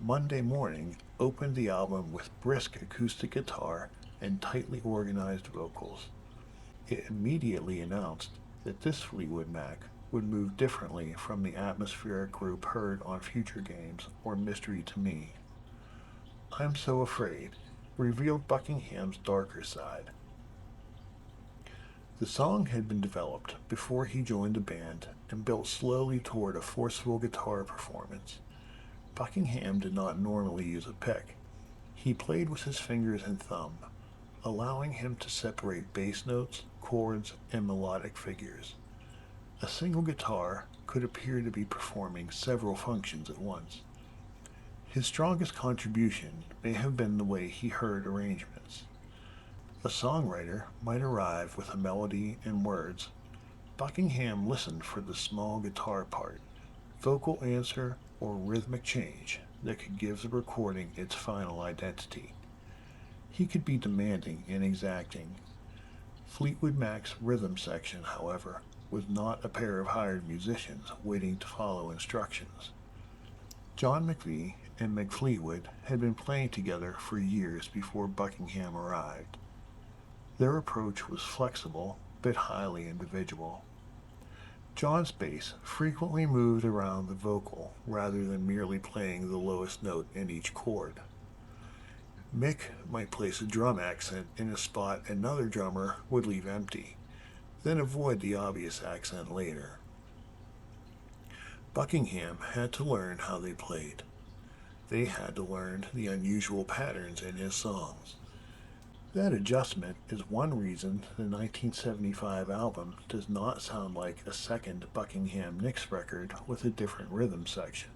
Monday Morning opened the album with brisk acoustic guitar and tightly organized vocals. It immediately announced that this Fleetwood Mac would move differently from the atmospheric group heard on Future Games or Mystery to Me. I'm So Afraid revealed Buckingham's darker side. The song had been developed before he joined the band and built slowly toward a forceful guitar performance. Buckingham did not normally use a pick. He played with his fingers and thumb, allowing him to separate bass notes, chords, and melodic figures. A single guitar could appear to be performing several functions at once. His strongest contribution may have been the way he heard arrangements. A songwriter might arrive with a melody and words. Buckingham listened for the small guitar part, vocal answer, or rhythmic change that could give the recording its final identity. He could be demanding and exacting. Fleetwood Mac's rhythm section, however, was not a pair of hired musicians waiting to follow instructions. John McVie and McVie had been playing together for years before Buckingham arrived. Their approach was flexible, but highly individual. John's bass frequently moved around the vocal rather than merely playing the lowest note in each chord. Mick might place a drum accent in a spot another drummer would leave empty, then avoid the obvious accent later. Buckingham had to learn how they played. They had to learn the unusual patterns in his songs. That adjustment is one reason the 1975 album does not sound like a second Buckingham Nicks record with a different rhythm section.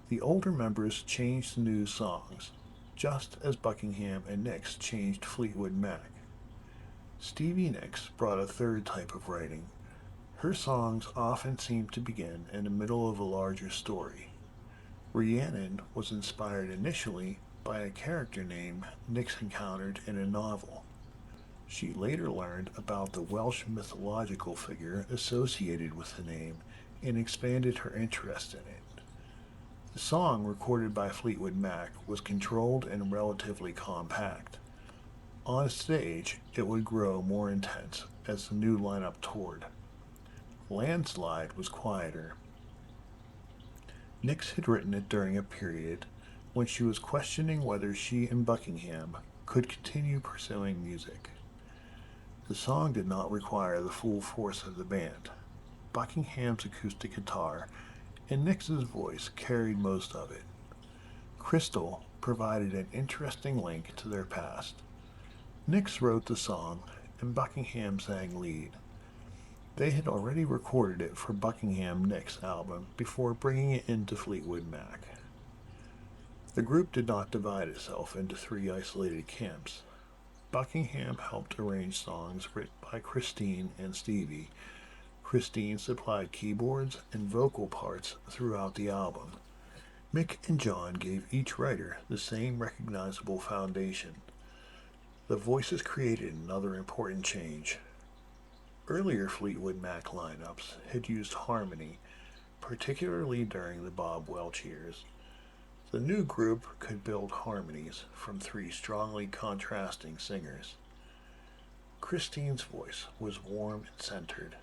The older members changed the new songs, just as Buckingham and Nicks changed Fleetwood Mac. Stevie Nicks brought a third type of writing. Her songs often seemed to begin in the middle of a larger story. Rhiannon was inspired initially by a character name Nicks encountered in a novel. She later learned about the Welsh mythological figure associated with the name and expanded her interest in it. The song, recorded by Fleetwood Mac, was controlled and relatively compact. On stage, it would grow more intense as the new lineup toured. Landslide was quieter. Nicks had written it during a period when she was questioning whether she and Buckingham could continue pursuing music. The song did not require the full force of the band. Buckingham's acoustic guitar and Nicks's voice carried most of it. Crystal provided an interesting link to their past. Nicks wrote the song and Buckingham sang lead. They had already recorded it for Buckingham Nicks' album before bringing it into Fleetwood Mac. The group did not divide itself into three isolated camps. Buckingham helped arrange songs written by Christine and Stevie. Christine supplied keyboards and vocal parts throughout the album. Mick and John gave each writer the same recognizable foundation. The voices created another important change. Earlier Fleetwood Mac lineups had used harmony, particularly during the Bob Welch years. The new group could build harmonies from three strongly contrasting singers. Christine's voice was warm and centered.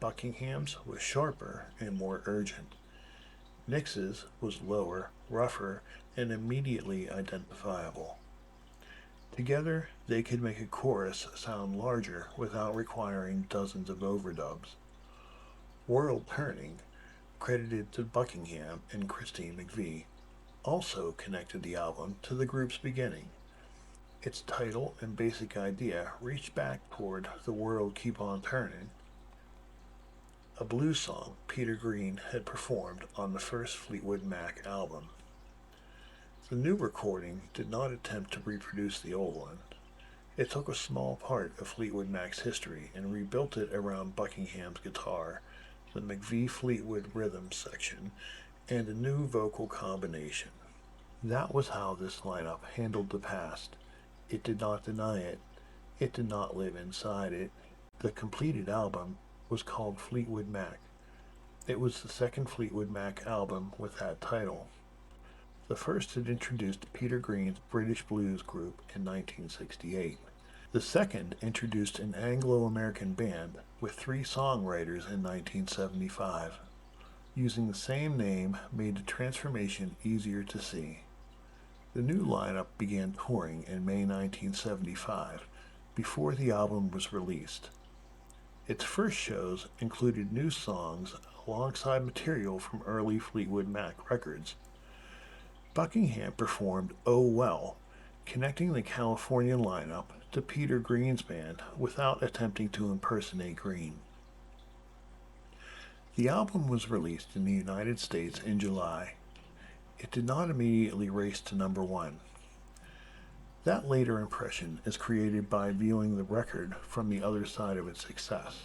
Buckingham's was sharper and more urgent. Nicks's was lower, rougher, and immediately identifiable. Together, they could make a chorus sound larger without requiring dozens of overdubs. World Turning, credited to Buckingham and Christine McVie, also connected the album to the group's beginning. Its title and basic idea reached back toward The World Keep On Turning, a blues song Peter Green had performed on the first Fleetwood Mac album. The new recording did not attempt to reproduce the old one. It took a small part of Fleetwood Mac's history and rebuilt it around Buckingham's guitar, the McVie Fleetwood rhythm section, and a new vocal combination. That was how this lineup handled the past. It did not deny it. It did not live inside it. The completed album was called Fleetwood Mac. It was the second Fleetwood Mac album with that title. The first had introduced Peter Green's British blues group in 1968. The second introduced an Anglo-American band with three songwriters in 1975. Using the same name made the transformation easier to see. The new lineup began touring in May 1975, before the album was released. Its first shows included new songs alongside material from early Fleetwood Mac records. Buckingham performed Oh Well, connecting the California lineup to Peter Green's band without attempting to impersonate Green. The album was released in the United States in July. It did not immediately race to number one. That later impression is created by viewing the record from the other side of its success.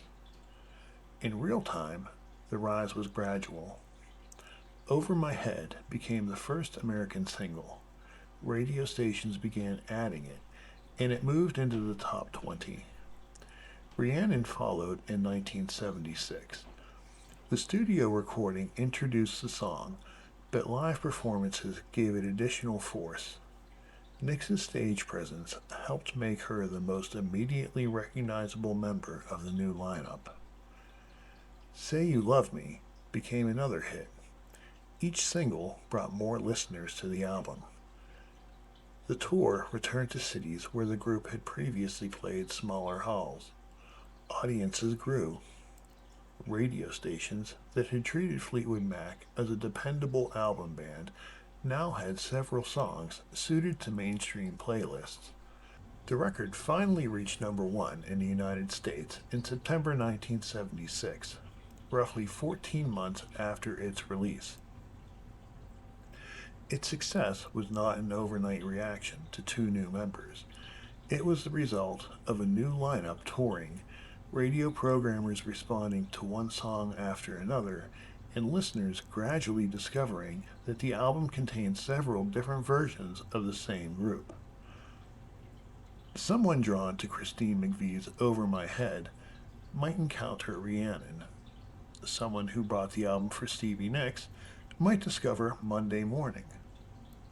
In real time, the rise was gradual. Over My Head became the first American single. Radio stations began adding it, and it moved into the top 20. Rhiannon followed in 1976. The studio recording introduced the song, but live performances gave it additional force. Nix's stage presence helped make her the most immediately recognizable member of the new lineup. Say You Love Me became another hit. Each single brought more listeners to the album. The tour returned to cities where the group had previously played smaller halls. Audiences grew. Radio stations that had treated Fleetwood Mac as a dependable album band now had several songs suited to mainstream playlists. The record finally reached number one in the United States in September 1976, roughly 14 months after its release. Its success was not an overnight reaction to two new members. It was the result of a new lineup touring, radio programmers responding to one song after another, and listeners gradually discovering that the album contained several different versions of the same group. Someone drawn to Christine McVie's Over My Head might encounter Rhiannon. Someone who bought the album for Stevie Nicks might discover Monday Morning.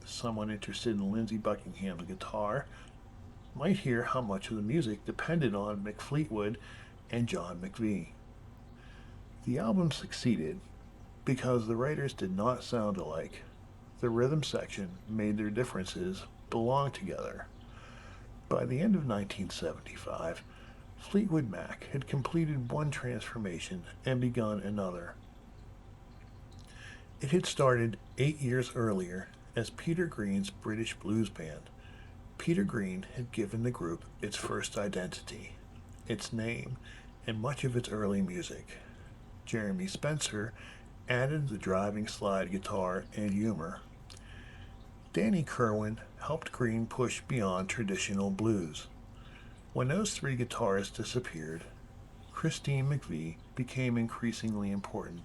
Someone interested in Lindsey Buckingham's guitar might hear how much of the music depended on Mick Fleetwood and John McVie. The album succeeded because the writers did not sound alike. The rhythm section made their differences belong together. By the end of 1975, Fleetwood Mac had completed one transformation and begun another. It had started 8 years earlier as Peter Green's British blues band. Peter Green had given the group its first identity, its name, and much of its early music. Jeremy Spencer added the driving slide guitar and humor. Danny Kirwan helped Green push beyond traditional blues. When those three guitarists disappeared, Christine McVie became increasingly important.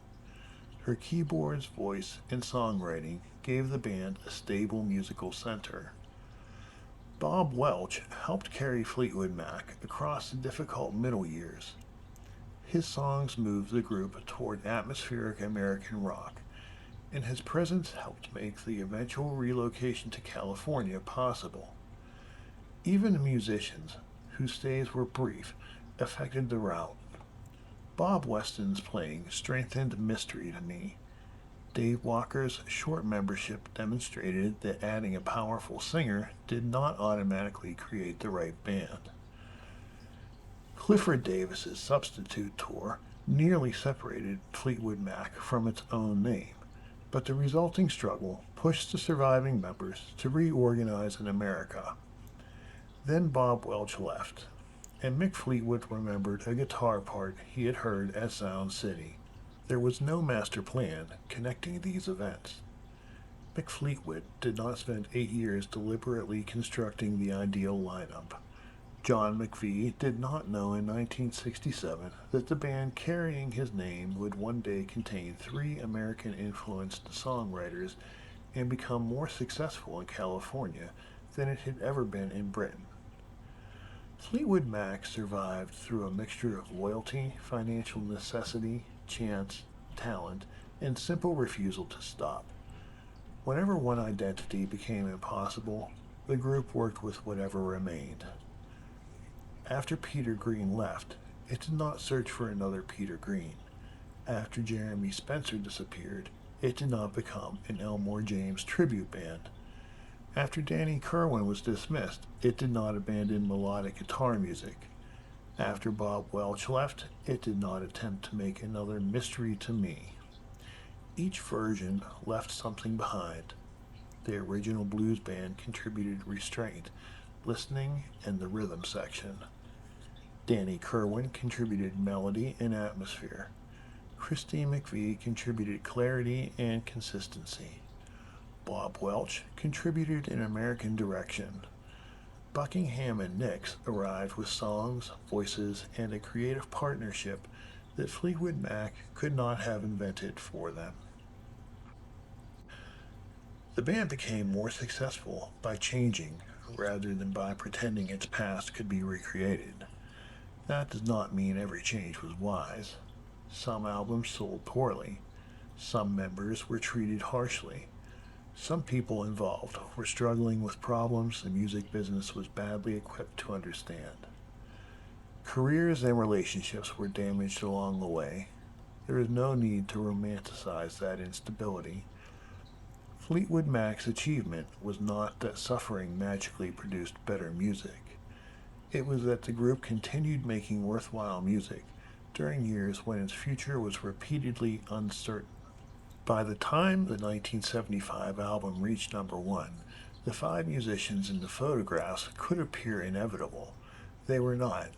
Her keyboards, voice, and songwriting gave the band a stable musical center. Bob Welch helped carry Fleetwood Mac across the difficult middle years. His songs moved the group toward atmospheric American rock, and his presence helped make the eventual relocation to California possible. Even the musicians, whose stays were brief, affected the route. Bob Weston's playing strengthened Mystery to me. Dave Walker's short membership demonstrated that adding a powerful singer did not automatically create the right band. Clifford Davis's substitute tour nearly separated Fleetwood Mac from its own name, but the resulting struggle pushed the surviving members to reorganize in America. Then Bob Welch left, and Mick Fleetwood remembered a guitar part he had heard at Sound City. There was no master plan connecting these events. Mick Fleetwood did not spend 8 years deliberately constructing the ideal lineup. John McVie did not know in 1967 that the band carrying his name would one day contain 3 American-influenced songwriters and become more successful in California than it had ever been in Britain. Fleetwood Mac survived through a mixture of loyalty, financial necessity, chance, talent, and simple refusal to stop. Whenever one identity became impossible, the group worked with whatever remained. After Peter Green left, it did not search for another Peter Green. After Jeremy Spencer disappeared, it did not become an Elmore James tribute band. After Danny Kirwan was dismissed, it did not abandon melodic guitar music. After Bob Welch left, it did not attempt to make another Mystery to Me. Each version left something behind. The original blues band contributed restraint, listening, and the rhythm section. Danny Kirwan contributed melody and atmosphere. Christine McVie contributed clarity and consistency. Bob Welch contributed an American direction. Buckingham and Nicks arrived with songs, voices, and a creative partnership that Fleetwood Mac could not have invented for them. The band became more successful by changing rather than by pretending its past could be recreated. That does not mean every change was wise. Some albums sold poorly. Some members were treated harshly. Some people involved were struggling with problems the music business was badly equipped to understand. Careers and relationships were damaged along the way. There is no need to romanticize that instability. Fleetwood Mac's achievement was not that suffering magically produced better music. It was that the group continued making worthwhile music during years when its future was repeatedly uncertain. By the time the 1975 album reached number one, the five musicians in the photographs could appear inevitable. They were not.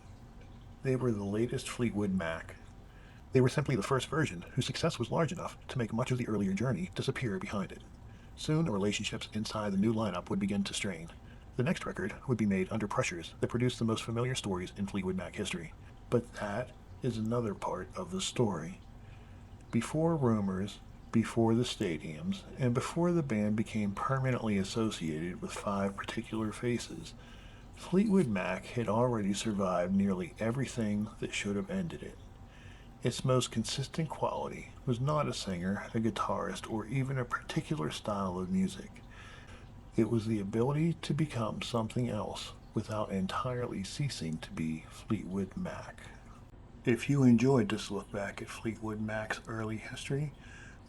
They were the latest Fleetwood Mac. They were simply the first version whose success was large enough to make much of the earlier journey disappear behind it. Soon, the relationships inside the new lineup would begin to strain. The next record would be made under pressures that produced the most familiar stories in Fleetwood Mac history. But that is another part of the story. Before Rumours, before the stadiums, and before the band became permanently associated with five particular faces, Fleetwood Mac had already survived nearly everything that should have ended it. Its most consistent quality was not a singer, a guitarist, or even a particular style of music. It was the ability to become something else without entirely ceasing to be Fleetwood Mac. If you enjoyed this look back at Fleetwood Mac's early history,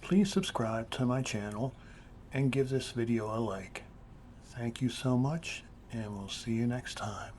please subscribe to my channel and give this video a like. Thank you so much, and we'll see you next time.